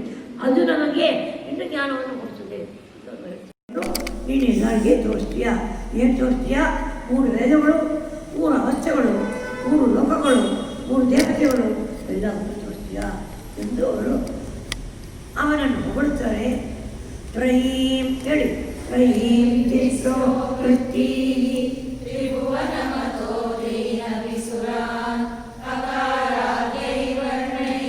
ಅದು ನಮಗೆ ಇನ್ನು ಜ್ಞಾನವನ್ನು ಕೊಡ್ತದೆ. ನೀನು ಎಲ್ಲರಿಗೆ ತೋರಿಸ್ತೀಯ. ಏನು ತೋರಿಸ್ತೀಯ? ಮೂರು ವೇದಗಳು, ಮೂರು ಅವಸ್ಥೆಗಳು, ಮೂರು ಲೋಕಗಳು, ಮೂರು ದೇವತೆಗಳು ಎಲ್ಲವನ್ನು ತೋರಿಸ್ತೀಯ ಎಂದು ಅವರು ಅವನನ್ನು ಹೊಗಳುತ್ತಾರೆ. ತ್ರಯೀಂ ಹೇಳಿ, ತ್ರಯೀಂ ತಿಸ್ರೋ ವೃತ್ತಿ त्रिभुवनमतो लीनविसुरान् अकाराद्यैः वर्णैः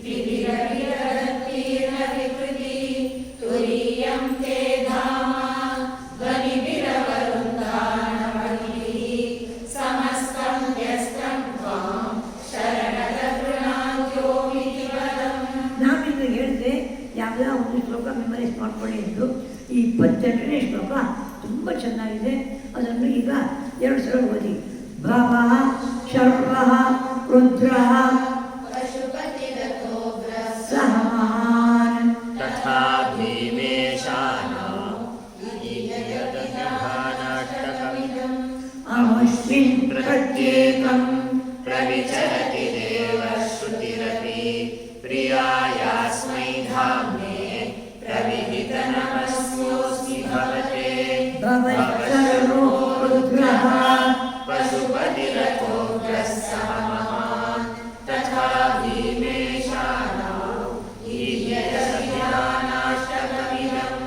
त्रिभिरभिरतीर्णविकृति तुरीयं ते धाम ध्वनिभिरवरुन्दानमणिः समस्तं व्यस्तं त्वां शरणदगृणाद्योमिति पदम्. ನಾವಿಂದು ಹೇಳಿದೆ ಯಾವುದೋ ಒಂದು ಶ್ಲೋಕ ಮೆಮರೈಸ್ ಮಾಡ್ಕೊಳ್ಳಿ ಎಂದು. ಈ 28ನೇ ಶ್ಲೋಕ ತುಂಬ ಚೆನ್ನಾಗಿದೆ. ಅದನ್ನು ಈಗ 2 ಸಲ ಓದಿ. ಭವಃ ಶರ್ವಃ ರುದ್ರಃ ಪಶುಪತಿರಥೋ ಸಹ प्रियायास्मै धाम्ने प्रविहितनमस्योऽस्मि भवते भवशर्वो रुद्रः पशुपतिरथोग्रः महान् तथा भीमेशानौ ईयदभिधानाष्टकमिदम्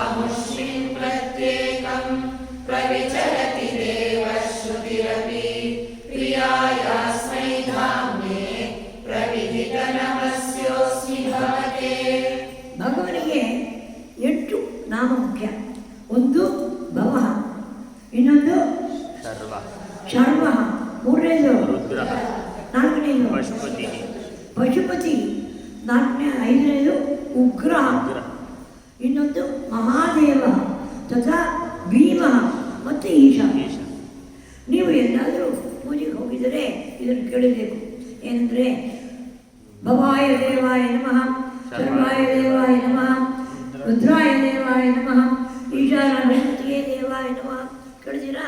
अमुष्मिन् प्रत्येकं प्रविचरति देवश्रुतिरपि प्रियायास्मै धाम्ने प्रविहितनमस्योऽस्मि भवते. ಭಗವನಿಗೆ 8 ನಾಮ ಮುಖ್ಯ. ಒಂದು ಭವಃ, ಇನ್ನೊಂದು ಶರ್ವಃ, ಮೂರನೇದು ರುದ್ರಃ, ನಾಲ್ಕನೇದು ಪಶುಪತಿ, ಪಶುಪತಿ, ಐದನೇದು ಉಗ್ರಃ, ಇನ್ನೊಂದು ಮಹಾದೇವ ತಥಾ ಭೀಮಃ ಮತ್ತು ಈಶಾ. ನೀವು ಎಲ್ಲಾದರೂ ಪೂಜೆಗೆ ಹೋಗಿದರೆ ಇದನ್ನು ಕೇಳಬೇಕು. ಏನಂದರೆ ಭವಾಯ ದೇವಾಯ ನಮಃ, ಸರ್ವಾಯ ದೇವಾಯ ನಮಃ, ರುದ್ರಾಯ ದೇವಾಯ ನಮಃ, ಈಶಾನ ಬೃಹಸ್ಪತಿಯೇ ದೇವಾಯ ನಮಃ. ಕೇಳಿದಿರಾ?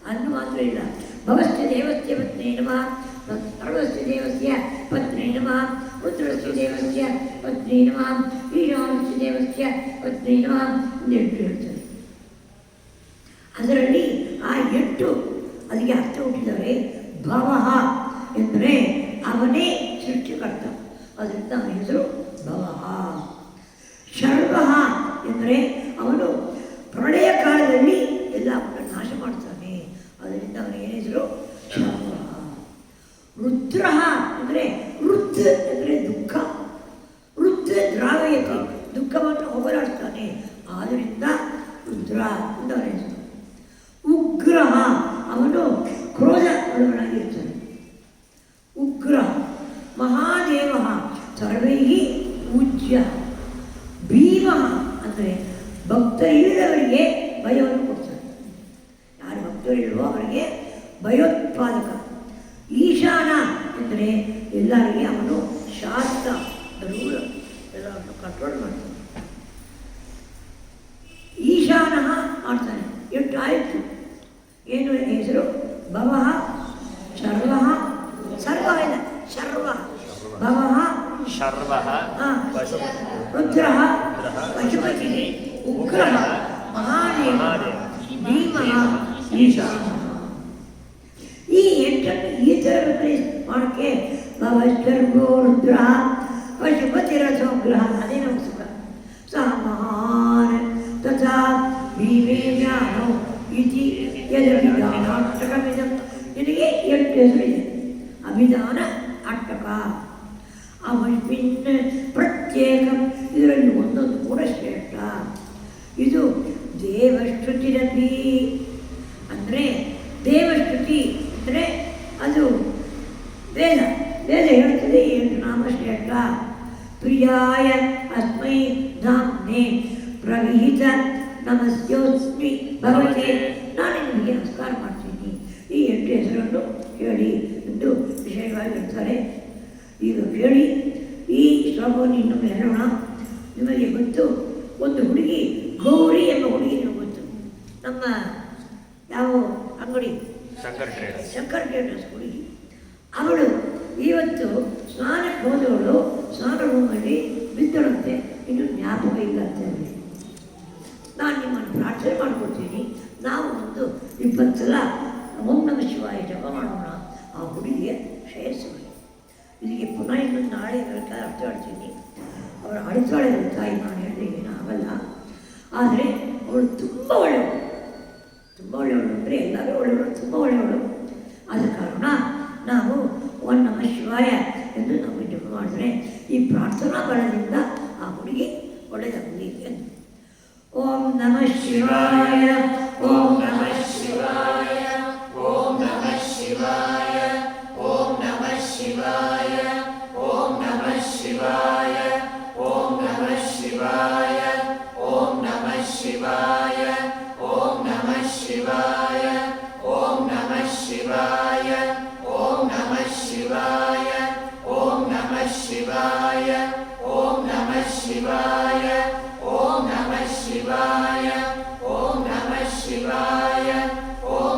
ಅನ್ನು ಮಾತ್ರ ಇಲ್ಲ. ಭವಸ್ಯ ದೇವಸ್ಯ ಪತ್ನೇ ನಮಃ, ಸರ್ವಸ್ಯ ದೇವಸ್ಯ ಪತ್ನೇ ನಮಃ, ರುದ್ರಸ್ಯ ದೇವಸ್ಯ ಪತ್ನೇ ನಮಃ, ಈಶಾನಸ್ಯ ದೇವಸ್ಯ ಪತ್ನೇ ನಮಃ ಎಂದು ಹೇಳ್ತಾರೆ. ಅದರಲ್ಲಿ ಆ 8 ಅದಕ್ಕೆ ಅರ್ಥ ಹುಟ್ಟಿದರೆ ಭವಃ ಎಂದರೆ ಅವನೇ ಸೃಷ್ಟಿಕರ್ತ, ಅದರಿಂದ ಅವನ ಹೆಸರು ಭವಃ. ಶರ್ವಃ ಎಂದರೆ ಅವನು ಪ್ರಳಯ ಕಾಲದಲ್ಲಿ ಎಲ್ಲವನ್ನು ನಾಶ ಮಾಡ್ತಾನೆ, ಅದರಿಂದ ಅವನ ಏನು ಹೆಸರು ಶರ್ವಃ. ರುದ್ರಃ ಅಂದರೆ ರುತ್ ಅಂದರೆ ದುಃಖ, ರುತ್ ದ್ರಾವಯತೆ, ದುಃಖವನ್ನು ಹೋಗಲಾಡ್ತಾನೆ, ಆದ್ದರಿಂದ ರುದ್ರ ಅಂತ ಅವನ ಹೆಸರು. ಉಗ್ರಹ ಅವನು ಕ್ರೋಧ ಒಳಗೊಳಗಿರ್ತಾನೆ, ಉಗ್ರ. ಮಹಾದೇವ ಸರ್ವೈ ಪೂಜ್ಯ. ಭೀಮ ಅಂದರೆ ಭಕ್ತರಿಲ್ಲದವರಿಗೆ ಭಯವನ್ನು ಕೊಡ್ತಾನೆ, ಯಾರು ಭಕ್ತರಿಲ್ವೋ ಅವರಿಗೆ ಭಯೋತ್ಪಾದಕ. ಈಶಾನ ಎಂದರೆ ಎಲ್ಲರಿಗೆ ಅವನು ಶಾಸ್ತ್ರ ರೂಲ್ ಎಲ್ಲವನ್ನು ಕಂಟ್ರೋಲ್ ಮಾಡ್ತಾನೆ. ಈಶಾನ ಮಾಡ್ತಾನೆ. 8 ಆಯಿತು. ಏನು ಹೆಸರು? ಭವಃ, ಶರ್ವಃ, ಸರ್ವ ಇಲ್ಲ, ಶರ್ವ, ಭವಃ, ಶರ್ವಃ, ರುದ್ರಃ, ಪಶುಪತಿ, ಉಗ್ರಃ, ಮಹಾದೇವ, ಭೀಮಃ, ಈಶಾನಃ. ಈ 8 ಈ ಥರ ಮಾಡೋಕ್ಕೆ ಭವಶ್ವರ್ಗೋ ರುದ್ರಃ ಪಶುಪತಿರಥೋಗ್ರಹ, ಅದೇ ನಮಗೆ ಸುಖ. ಸಹ ಮಹಾನ್ ತಥಾ ಭೀಮೇಶಾನೋ ಇತಿ ಯದಭಿಧಾನಾಷ್ಟಕಮಿದಂ. ನಿನಗೆ 8 ಹೆಸರಿದೆ. ಅಭಿಧಾನ ಅಷ್ಟಕ. ಅವಶ್ಮಿನ್ ಪ್ರತ್ಯೇಕ, ಇದರಲ್ಲಿ ಒಂದೊಂದು ಕೂಡ ಶ್ರೇಷ್ಠ. ಇದು ದೇವಶ್ರುತಿರಪಿ ಅಂದರೆ ದೇವಶ್ರುತಿ ಅಂದರೆ ಅದು ವೇದ, ವೇದ ಹೇಳ್ತದೆ 8 ನಾಮ ಶ್ರೇಷ್ಠ. ಪ್ರಿಯಾಯ ಅಸ್ಮೈ ಧಾಮ್ನೆ ಪ್ರವಿಹಿತ ನಮಸ್ಯೋಸ್ಮಿ ಭವತೆ. ನಾನು ನಿಮಗೆ ನಮಸ್ಕಾರ ಮಾಡ್ತೀನಿ, ಈ 8 ಹೆಸರನ್ನು ಹೇಳಿ ಎಂದು ವಿಶೇಷವಾಗಿ ಹೇಳ್ತಾರೆ. ಈಗ ಕೇಳಿ ಈ ಶ್ಲೋಕವನ್ನು ಇನ್ನೊಮ್ಮೆ ಹೇಳೋಣ. ನಿಮಗೆ ಗೊತ್ತು, ಒಂದು ಹುಡುಗಿ ಗೌರಿ ಎಂಬ ಹುಡುಗಿ ನಿಮಗೆ ಗೊತ್ತು. ನಮ್ಮ ಯಾವ ಅಂಗಡಿ ಶಂಕರ್ ಟ್ರೇಡರ್ಸ್ ಹುಡುಗಿ. ಅವಳು ಇವತ್ತು ಸ್ನಾನಕ್ಕೆ ಹೋದವಳು ಸ್ನಾನ ರೂಮಲ್ಲಿ ಬಿದ್ದಳಂತೆ, ಇನ್ನು ಜ್ಞಾಪಕ ಇಲ್ಲ ಅಂತ ಹೇಳಿ. ನಾನು ನಿಮ್ಮನ್ನು ಪ್ರಾರ್ಥನೆ ಮಾಡ್ಕೊಡ್ತೀನಿ, ನಾವು ಒಂದು 20 ಸಲ ಓಂ ನಮಃ ಶಿವಾಯ ಜಪ ಮಾಡೋಣ, ಆ ಹುಡುಗಿಗೆ ಶ್ರೇಯಸ್ಸು. ಇಲ್ಲಿಗೆ ಪುನಃ ಇನ್ನೊಂದು ನಾಳೆ ಬೇಕಾದ್ರೆ ಅರ್ಥ ಹೇಳ್ತೀನಿ. ಅವಳು ಅಳಿತಾಳೆ ತಾಯಿ, ನಾನು ಹೇಳಿದೆ ಏನೂ ಆಗಲ್ಲ. ಆದರೆ ಅವಳು ತುಂಬ ಒಳ್ಳೆಯವಳು, ತುಂಬ ಒಳ್ಳೆಯವಳು ಅಂದರೆ ಎಲ್ಲರೂ ಒಳ್ಳೆಯವಳು, ತುಂಬ ಒಳ್ಳೆಯವಳು. ಆದ ಕಾರಣ ನಾವು ಓಂ ನಮಃ ಶಿವಾಯ ಎಂದು ನಾವು ಜಪ ಮಾಡಿದ್ರೆ ಈ ಪ್ರಾರ್ಥನಾ ಬಲದಿಂದ ಆ ಹುಡುಗಿ ಒಳ್ಳೆಯದಾಗಲಿ ಎಂದು. ಓಂ ನಮಃ ಶಿವಾಯ, ಓಂ ನಮಃ ಶಿವಾಯ, ಓಂ ನಮಃ ಶಿವಾಯ, ಓಂ ನಮಃ ಶಿವಾಯ, ಓಂ ನಮಃ ಶಿವಾಯ, ಓಂ ನಮಃ ಶಿವಾಯ, ಓಂ ನಮಃ ಶಿವಾಯ, ಓಂ ನಮಃ ಶಿವಾಯ, ಓಂ ನಮಃ ಶಿವಾಯ, ಓಂ ನಮಃ ಶಿವಾಯ, ಓಂ ನಮಃ ಶಿವಾಯ, ಓಂ ನಮಃ ಶಿವಾಯ, ಓಂ ನಮಃ ಶಿವಾಯ, ಓಂ ನಮಃ ಶಿವಾಯ, ಓಂ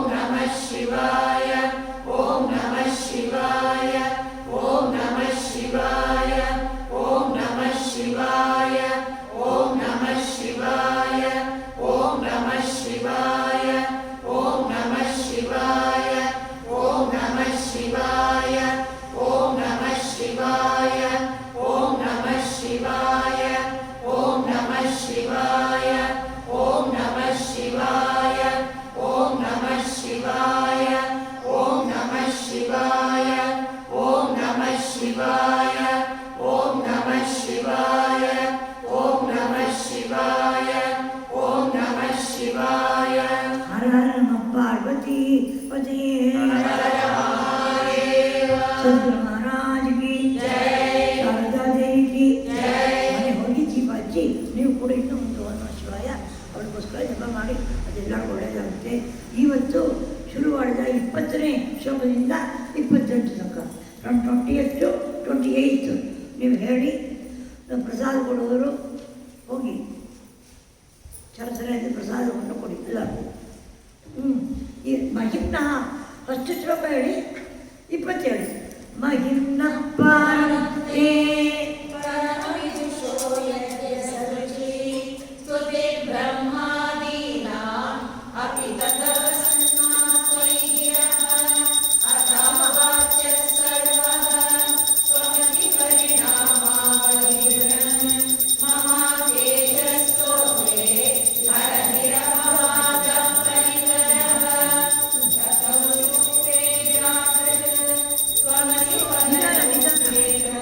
ಹೇಳಿ ಪ್ರಸಾದ ಕೊಡುವವರು ಹೋಗಿ ಸರಸರಿಯಾದ ಪ್ರಸಾದವನ್ನು ಕೊಡಿ ಎಲ್ಲರೂ. ಈ ಮಹಿಮ್ನ ಫಸ್ಟ್ ಶ್ಲೋಕ ಹೇಳಿ 27 ಮಹಿಮ್ನ ಪಾನಂತೆ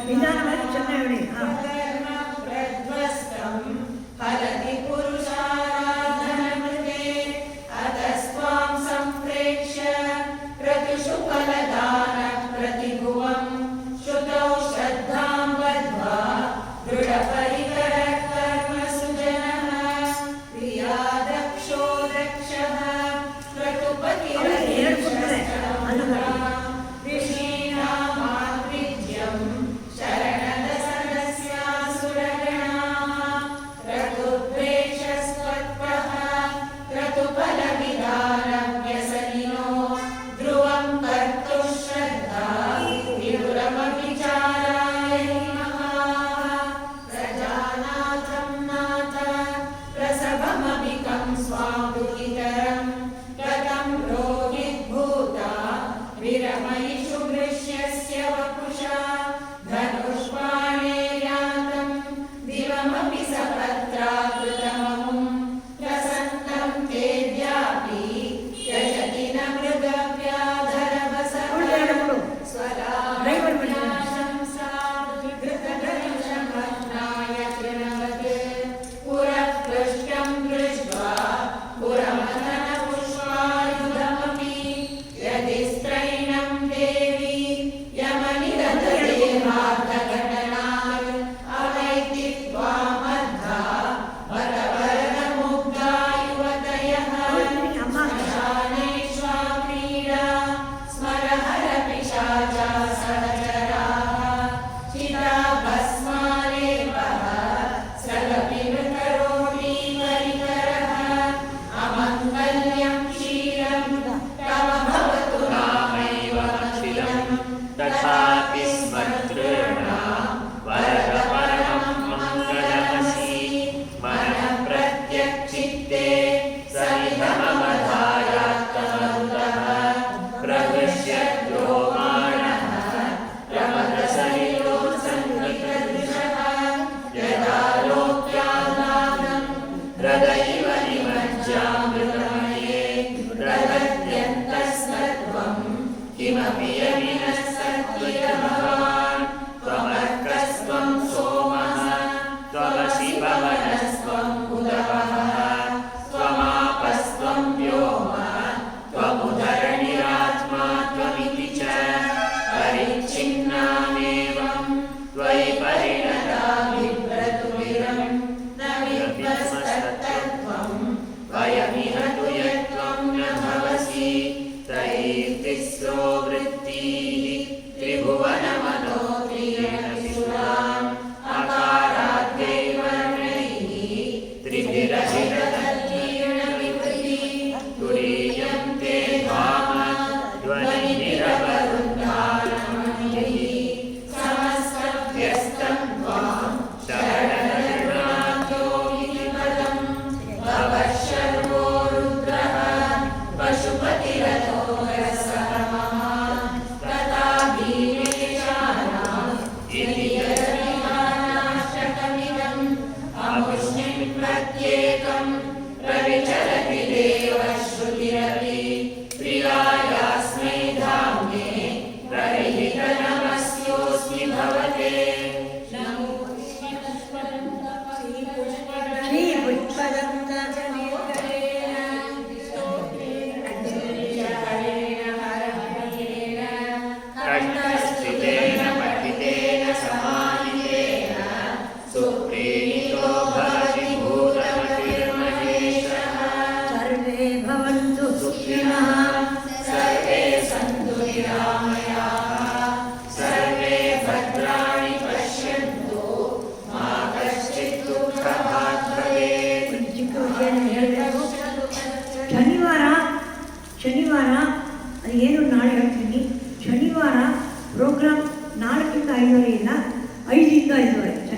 ನಿಧಾನವಾಗಿ ಚೆನ್ನಾಗಿ ಶರಣದ ಸದಸ್ಯ ಸುರಗಣ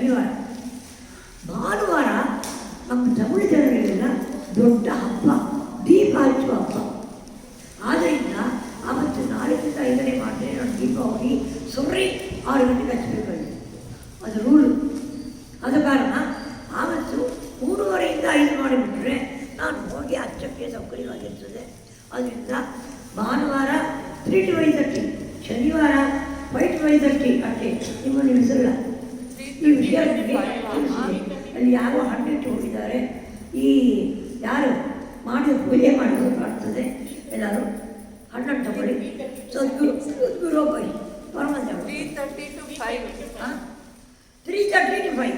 ಶನಿವಾರ. ಭಾನುವಾರ ನಮ್ಮ ತಮಿಳು ಜನರಿಗೆಲ್ಲ ದೊಡ್ಡ ಹಬ್ಬ, ದೀಪ ಹಚ್ಚುವ ಹಬ್ಬ. ಆದ್ದರಿಂದ ಆವತ್ತು 4ರಿಂದ 5 ಮಾಡ್ತೇನೆ ನಾನು ದೀಪಾವಳಿ. ಸುರ್ರಿ 6 ಗಂಟೆಗೆ ಹಚ್ಚಬೇಕಾಗಿದೆ, ಅದು ರೂಲು. ಆದ ಕಾರಣ ಆವತ್ತು 3:30ರಿಂದ 5 ಮಾಡಿಬಿಟ್ರೆ ನಾನು ಹೋಗಿ ಹಚ್ಚಕ್ಕೆ ಸೌಕರ್ಯವಾಗಿರ್ತದೆ. ಅದರಿಂದ ಭಾನುವಾರ 3 to 5:30, ಶನಿವಾರ 5 to 5:30 ಅಷ್ಟೇ. ನಿಮ್ಮನ್ನು ಹೆಸರಿಲ್ಲ ಈ ವಿಷಯ ಅಲ್ಲಿ ಯಾರೋ ಹಣ್ಣಿಟ್ಟು ಹೋಗಿದ್ದಾರೆ. ಈ ಯಾರು ಮಾಡಿದ ಪೂಜೆ ಮಾಡೋದು ಕಾಣ್ತದೆ. ಎಲ್ಲರೂ ಹಣ್ಣನ್ನು ತಗೊಳ್ಳಿ. ಸದ್ಗುರು ರೂಪಾಯಿ ಪರಮಂತ 3:30 to 5. 3:30 to 5